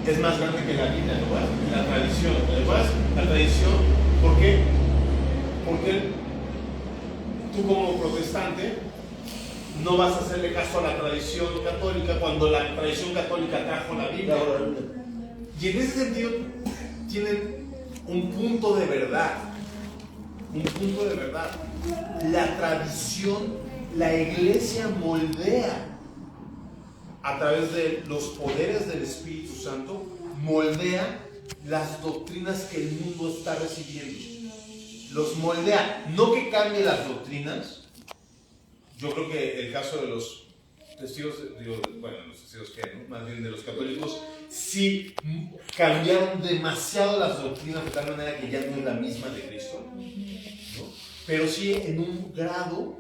Speaker 1: es más grande que la Biblia, ¿no? La tradición, la tradición, ¿por qué? Porque tú como protestante no vas a hacerle caso a la tradición católica cuando la tradición católica trajo la Biblia. Y en ese sentido tienen un punto de verdad. Un punto de verdad. La tradición, la iglesia moldea a través de los poderes del Espíritu Santo, moldea las doctrinas que el mundo está recibiendo. Los moldea, no que cambie las doctrinas. Yo creo que el caso de los testigos, los testigos que, ¿no? Más bien de los católicos, sí cambiaron demasiado las doctrinas de tal manera que ya no es la misma de Cristo, ¿no? Pero sí, en un grado,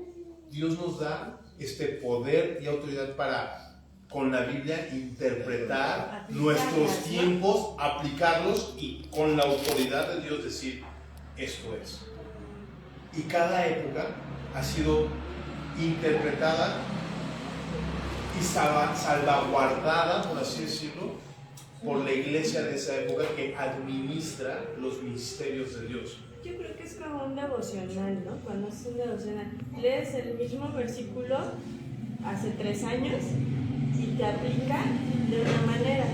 Speaker 1: Dios nos da este poder y autoridad para, con la Biblia, interpretar nuestros tiempos, aplicarlos y con la autoridad de Dios decir, esto es. Y cada época ha sido interpretada y salvaguardada, por así decirlo, por la iglesia de esa época que administra los misterios de Dios.
Speaker 4: Yo creo que es como un devocional, ¿no? Cuando haces un devocional, lees el mismo versículo hace 3 años y te aplica de una manera.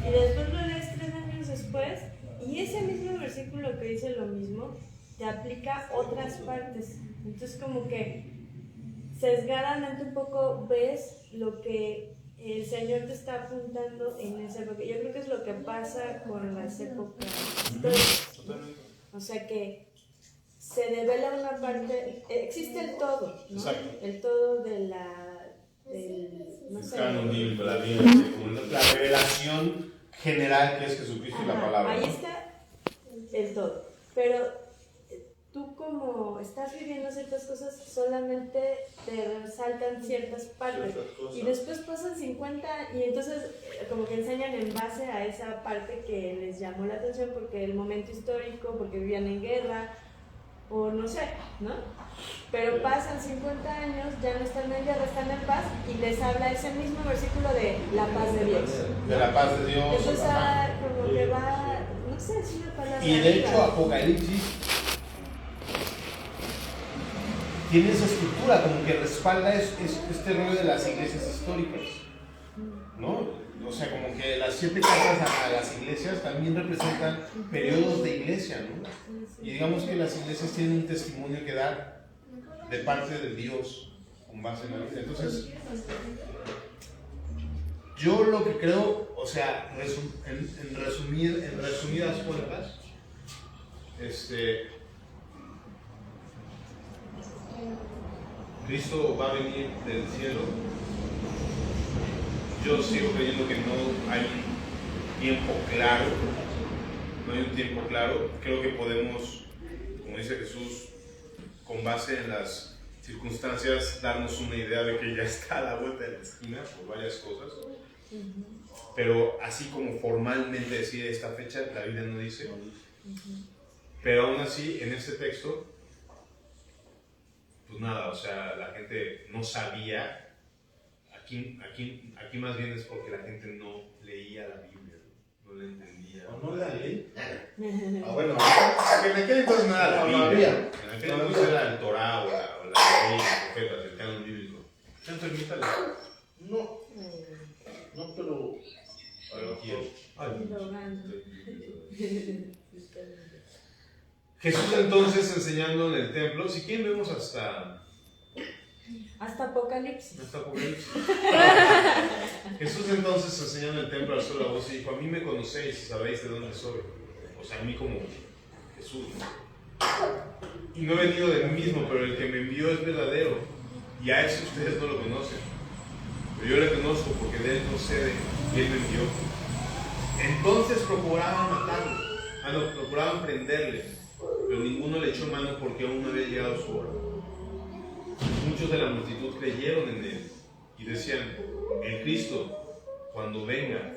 Speaker 4: Y después lo lees 3 años después y ese mismo versículo que dice lo mismo te aplica otras partes. Entonces como que sesgadamente un poco ves lo que el Señor te está apuntando en esa época. Yo creo que es lo que pasa con las épocas históricas.
Speaker 1: Totalmente.
Speaker 4: O sea que se devela una parte, existe el todo, ¿no?
Speaker 1: Exacto.
Speaker 4: El todo de no sé,
Speaker 1: Canon bíblico, la Biblia, la revelación general que es Jesucristo y la
Speaker 4: ajá,
Speaker 1: palabra.
Speaker 4: ahí está el todo. Pero tú como estás viviendo ciertas cosas, solamente te resaltan ciertas partes. Y después pasan 50 y entonces como que enseñan en base a esa parte que les llamó la atención porque el momento histórico, porque vivían en guerra, o no sé, ¿no? Pero pasan 50 años, ya no están en guerra, están en paz y les habla ese mismo versículo de la paz de Dios.
Speaker 1: De la paz de Dios.
Speaker 4: Entonces como que va, no sé, es una palabra.
Speaker 1: Y de hecho Apocalipsis tiene esa estructura como que respalda este rollo de las iglesias históricas, ¿no? O sea, como que las 7 cartas a las iglesias también representan periodos de iglesia, ¿no? Y digamos que las iglesias tienen un testimonio que dar de parte de Dios con base en la Biblia. Entonces, yo lo que creo, o sea, en resumidas cuentas, Cristo va a venir del cielo. Yo sigo creyendo que no hay un tiempo claro. No hay un tiempo claro. Creo que podemos, como dice Jesús, con base en las circunstancias, darnos una idea de que ya está a la vuelta de la esquina por varias cosas. Pero así como formalmente decir esta fecha, la Biblia no dice. Pero aún así, en este texto, pues nada, o sea, la gente no sabía. Aquí más bien es porque la gente no leía la Biblia, no la entendía.
Speaker 3: ¿O no la leí?
Speaker 1: Bueno, en aquel entonces no era la
Speaker 3: No, no
Speaker 1: Biblia.
Speaker 3: había.
Speaker 1: En aquel entonces era el Torah o la ley, los profetas, el canon bíblico. ¿Te permítale?
Speaker 3: No, pero...
Speaker 1: Pero quiero.
Speaker 4: Rogando.
Speaker 1: Jesús entonces enseñando en el templo, si quieren vemos hasta
Speaker 4: Apocalipsis.
Speaker 1: Apocalipsis. Jesús entonces enseñando en el templo alzó la voz y dijo: a mí me conocéis y sabéis de dónde soy. O sea, a mí como Jesús. Y no he venido de mí mismo, pero el que me envió es verdadero. Y a ese ustedes no lo conocen. Pero yo le conozco porque de él procede y él me envió. Entonces procuraban matarlo. Procuraban prenderle. Pero ninguno le echó mano porque aún no había llegado su hora. Muchos de la multitud creyeron en él y decían: el Cristo, cuando venga,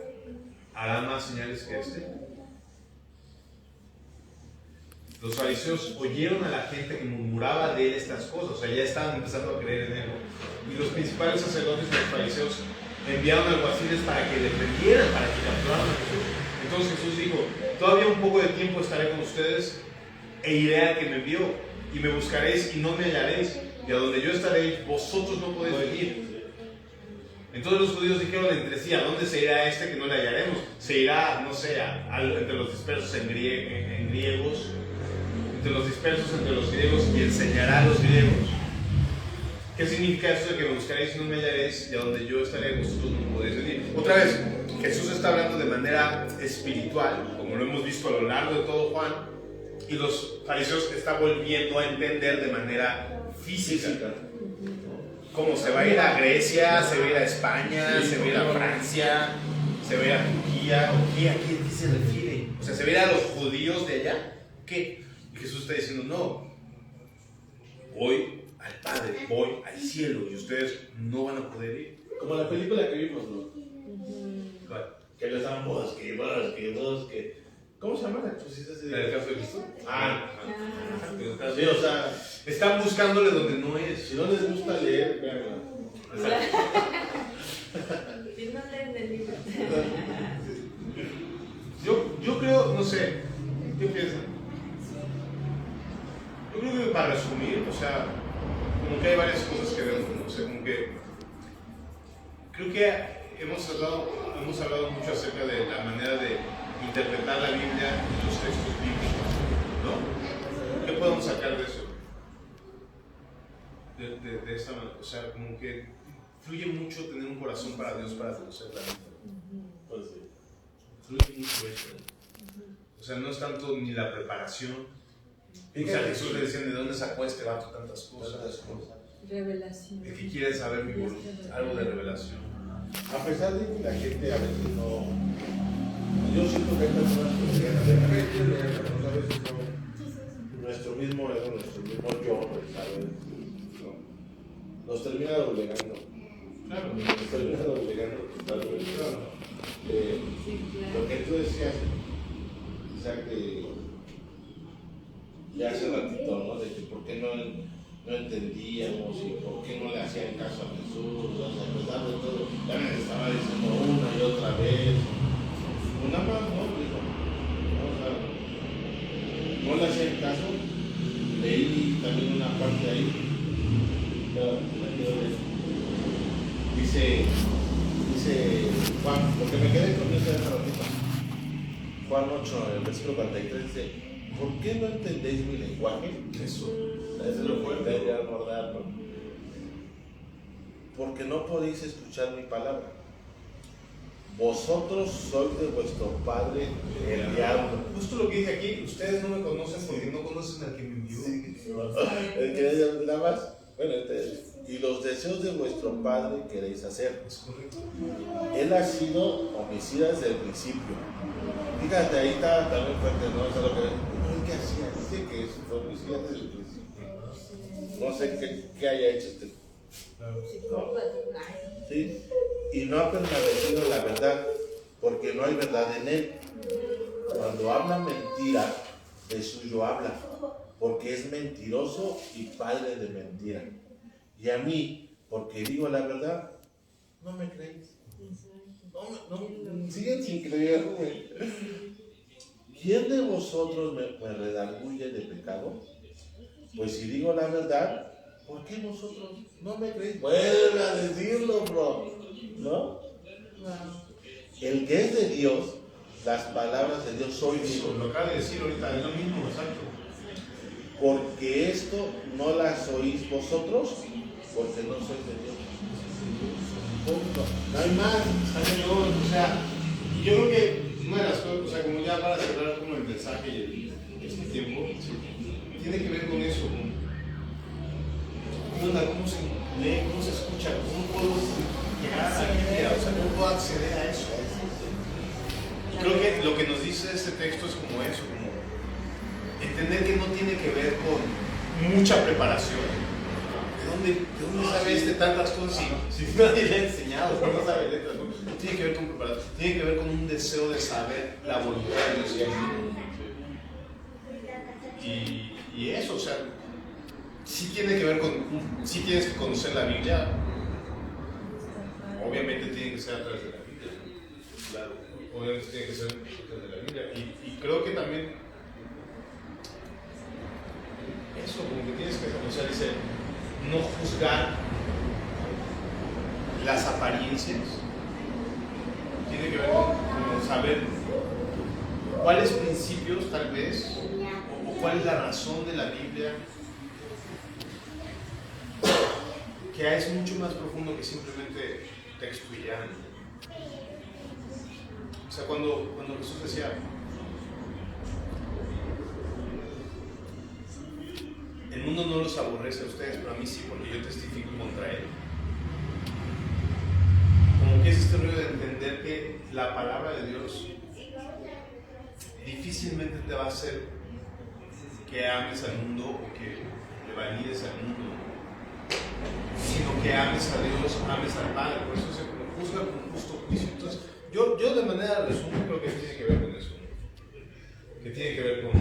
Speaker 1: hará más señales que este. Los fariseos oyeron a la gente que murmuraba de él estas cosas, o sea, ya estaban empezando a creer en él. Y los principales sacerdotes de los fariseos enviaron alguaciles para que le prendieran, para que capturaran a Jesús. Entonces Jesús dijo: todavía un poco de tiempo estaré con ustedes e iré al que me envió, y me buscaréis y no me hallaréis, y a donde yo estaré, vosotros no podéis venir. Entonces los judíos dijeron entre sí: ¿a dónde se irá este que no le hallaremos? Se irá, no sé, entre los dispersos en griegos, entre los dispersos entre los griegos, y enseñará a los griegos. ¿Qué significa esto de que me buscaréis y no me hallaréis, y a donde yo estaré, vosotros no podéis venir? Otra vez, Jesús está hablando de manera espiritual, como lo hemos visto a lo largo de todo Juan, y los fariseos están volviendo a entender de manera física. Como se va a ir a Grecia, se va a ir a España, se va a ir a Francia, se va a ir a Turquía. ¿A qué se refiere? O sea, se va a ir a los judíos de allá. ¿Qué? Y Jesús está diciendo: no, voy al Padre, voy al cielo, y ustedes no van a poder ir.
Speaker 3: Como la película que vimos, ¿no? Que les dan bosque. ¿Cómo se llama la exorcista?
Speaker 1: ¿En el caso de Cristo?
Speaker 3: Sí, o sea,
Speaker 1: están buscándole donde no es.
Speaker 3: si no les gusta leer, véanla.
Speaker 4: Y no leen el libro.
Speaker 1: Yo creo, no sé, ¿qué piensan? Yo creo que para resumir, o sea, como que hay varias cosas que vemos, ¿no? O sea, como que creo que hemos hablado mucho acerca de la manera de interpretar la Biblia y los textos bíblicos, ¿no? ¿Qué podemos sacar de eso? De esta manera, o sea, como que fluye mucho tener un corazón para Dios, para conocer la Biblia.
Speaker 3: Pues sí.
Speaker 1: Fluye mucho eso. O sea, no es tanto ni la preparación. O sea, Jesús le decían, ¿de dónde sacó este vato tantas cosas?
Speaker 4: Revelación.
Speaker 1: De que quiere saber mi voluntad, algo de revelación.
Speaker 3: A pesar de que la gente a veces no. Yo siento que hay personas que a veces no. Nuestro mismo ego, nuestro mismo yo, ¿sabes? Nos termina doblegando.
Speaker 1: Claro.
Speaker 3: Nos termina doblegando totalmente. Lo que tú decías, Isaac, de hace ratito, ¿no? De que por qué no entendíamos y por qué no le hacían caso a Jesús, o sea, a pesar de todo, ya me estaba diciendo una y otra vez. Una más, ¿no? Dijo, no le hacían caso. Leí también una parte ahí. Dice Juan, porque me quedé con eso de esa ratita. Juan 8, el versículo 43 dice, ¿por qué no entendéis mi lenguaje?
Speaker 1: Eso.
Speaker 3: Es lo fuerte de abordar, ¿no? Porque no podéis escuchar mi palabra. Vosotros sois de vuestro padre el diablo.
Speaker 1: Justo lo que dice aquí, ustedes no me conocen porque no conocen al que me envió.
Speaker 3: El que nada más, bueno, y los deseos de vuestro padre queréis hacer.
Speaker 1: Es correcto.
Speaker 3: Él ha sido homicida desde el principio. Fíjate, ahí está también fuerte, ¿no? O sea, lo que ¿qué hacía? Dice que es homicida desde el principio. No sé qué haya hecho este. ¿No? Sí. Y no ha permanecido en la verdad, porque no hay verdad en él. Cuando habla mentira, de suyo habla, porque es mentiroso y padre de mentira. Y a mí, porque digo la verdad, no me creéis. No, siguen sin creerme. ¿Quién de vosotros me redarguye de pecado? Pues si digo la verdad, ¿por qué vosotros no me creéis? Vuelve a decirlo, bro. ¿No? El que es de Dios, las palabras de Dios oye.
Speaker 1: Eso, lo acaba de decir ahorita, es lo mismo, exacto.
Speaker 3: Porque esto no las oís vosotros, porque no sois de Dios. Punto. No hay más.
Speaker 1: O sea, yo creo que una de las cosas, o sea, como ya para cerrar como el mensaje y este tiempo, tiene que ver con eso, con cómo se lee, cómo se escucha, cómo puedo llegar a la Biblia, o sea, cómo puedo acceder a eso. Y creo que lo que nos dice este texto es como eso, como entender que no tiene que ver con mucha preparación. ¿De dónde sabe tantas cosas si nadie le ha enseñado? No sabe letras, ¿no? No tiene que ver con preparación, tiene que ver con un deseo de saber la voluntad de Dios. Y eso, o sea, sí tiene que ver con, sí tienes que conocer la Biblia. Obviamente tiene que ser a través de la Biblia. Claro, obviamente tiene que ser a través de la Biblia. Y creo que también eso, como que tienes que, o sea, dice, no juzgar las apariencias. Tiene que ver con saber cuáles principios tal vez, o cuál es la razón de la Biblia, que es mucho más profundo que simplemente texto y ya. O sea, cuando Jesús decía, el mundo no los aborrece a ustedes, pero a mí sí, porque yo testifico contra él. Como que es este rollo de entender que la palabra de Dios difícilmente te va a hacer que ames al mundo o que le valides al mundo, sino que ames a Dios, ames al Padre. Por eso se juzga con justo juicio. Entonces, yo de manera de resumen creo que tiene que ver con eso, que tiene que ver con,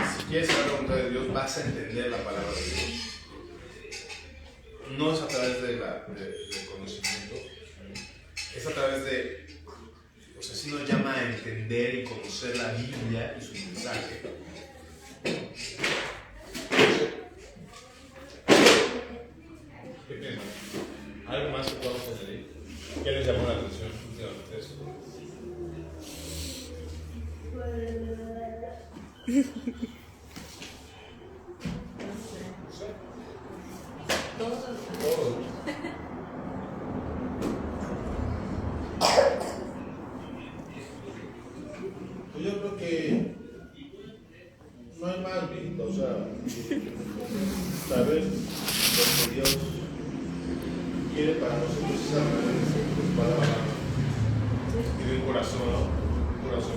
Speaker 1: si quieres saber la voluntad de Dios, vas a entender la palabra de Dios. No es a través del conocimiento, es a través de, o sea, sí nos llama a entender y conocer la Biblia y su mensaje. ¿Qué piensan? ¿Algo más que podamos añadir? ¿Qué les llamó la atención últimamente eso? Todo.
Speaker 3: Pues yo creo que no hay más, Víctor, o sea, saber lo que Dios quiere para nosotros es a través de sus palabras.
Speaker 1: Y de un corazón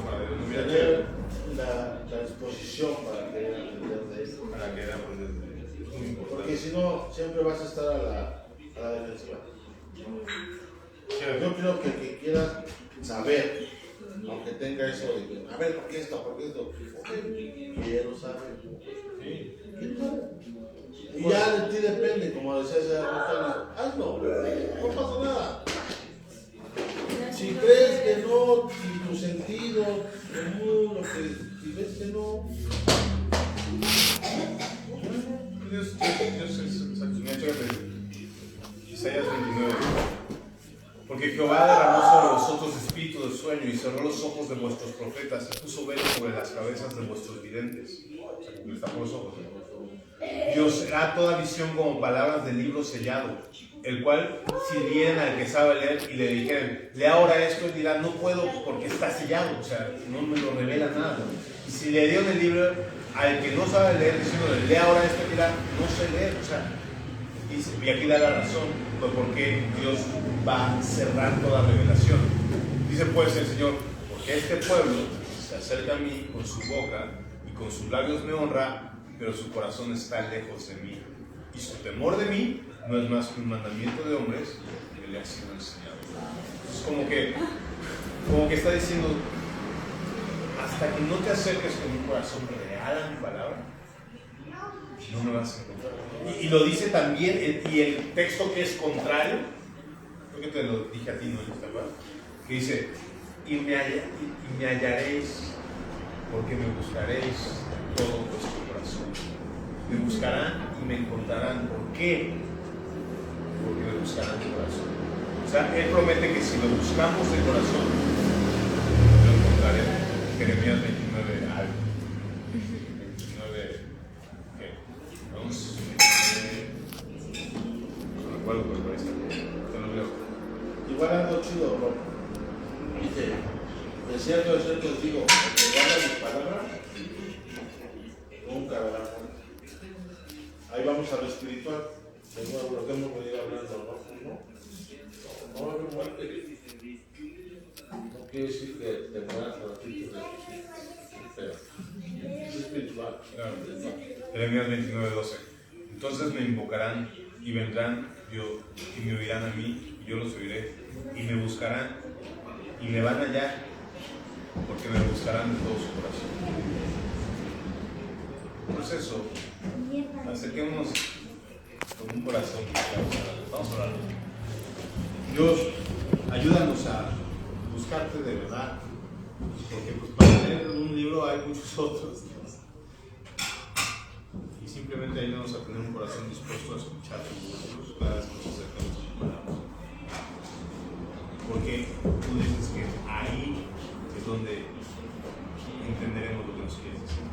Speaker 1: para Dios. Mira,
Speaker 3: Tener la disposición para querer aprender de Él.
Speaker 1: para que aprender de Él. Es muy importante.
Speaker 3: Porque si no, siempre vas a estar a la defensiva. Yo creo que el que quiera saber, aunque tenga eso de que, a ver, ¿por qué esto? ¿Por qué esto? Ok, quiero saber.
Speaker 1: Sí.
Speaker 3: Y ya de ti depende, como decía ese Antonio, hazlo, no pasa nada. Si crees que no, si tu sentido común, si ves que no,
Speaker 1: Dios es exacto. Mira, chécate. Isaías 29. Porque Jehová derramó sobre vosotros espíritu de sueño y cerró los ojos de vuestros profetas y puso velo sobre las cabezas de vuestros videntes. O sea, como está por los ojos. Y os será toda visión como palabras del libro sellado, el cual si dieran al que sabe leer y le dijeren, lea ahora esto, él dirá, no puedo porque está sellado, o sea, no me lo revela nada. Y si le dieron el libro al que no sabe leer, diciéndole, lea ahora esto, él dirá, no sé leer, o sea, y aquí da la razón de por qué Dios va a cerrar toda revelación. Dice pues el Señor, porque este pueblo se acerca a mí con su boca y con sus labios me honra, pero su corazón está lejos de mí. Y su temor de mí no es más que un mandamiento de hombres que le ha sido enseñado. Es como que está diciendo, hasta que no te acerques con un corazón real a mi palabra, no me vas a encontrar. Y lo dice también, y el texto que es contrario, creo que te lo dije a ti, ¿no? ¿Te acuerdas? Que dice, y me hallaréis, porque me buscaréis todo vuestro corazón. Me buscarán y me encontrarán. ¿Por qué? Porque me buscarán de corazón. O sea, Él promete que si lo buscamos de corazón, lo encontraremos. Jeremías 29, algo. 29, ¿qué? Vamos. No recuerdo, pero por ahí está. Te lo leo.
Speaker 3: igual algo chido, bro. Dice, de cierto os digo, el que guarda mis palabras, nunca verá muerte. Ahí vamos a lo espiritual, según lo que hemos venido hablando, ¿no? No va a haber muerte. No quiere decir que te mueras a los títulos de tus hijos, pero es espiritual.
Speaker 1: Claro. Jeremías 29, 12. Entonces me invocarán y vendrán yo y me oirán a mí y yo los oiré y me buscarán y me van a hallar porque me buscarán de todo su corazón. Pues eso, acerquémonos con un corazón. Vamos a orar. Dios, ayúdanos a buscarte de verdad, porque pues para leer un libro hay muchos otros, ¿no? Y simplemente ayúdanos a tener un corazón dispuesto a escuchar nosotros cada vez que nos acercamos a tu palabra. Porque tú dices que ahí es donde entenderemos lo que nos quieres decir.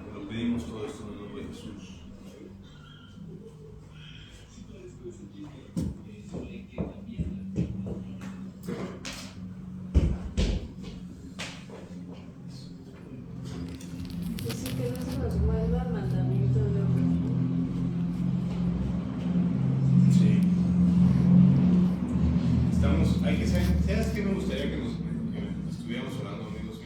Speaker 1: Te lo pedimos todo esto en el nombre de Jesús.
Speaker 4: Dice que no se nos mueva mandamiento de hombre.
Speaker 1: Sí. Hay que ser, ¿sabes qué me gustaría que estuviéramos hablando?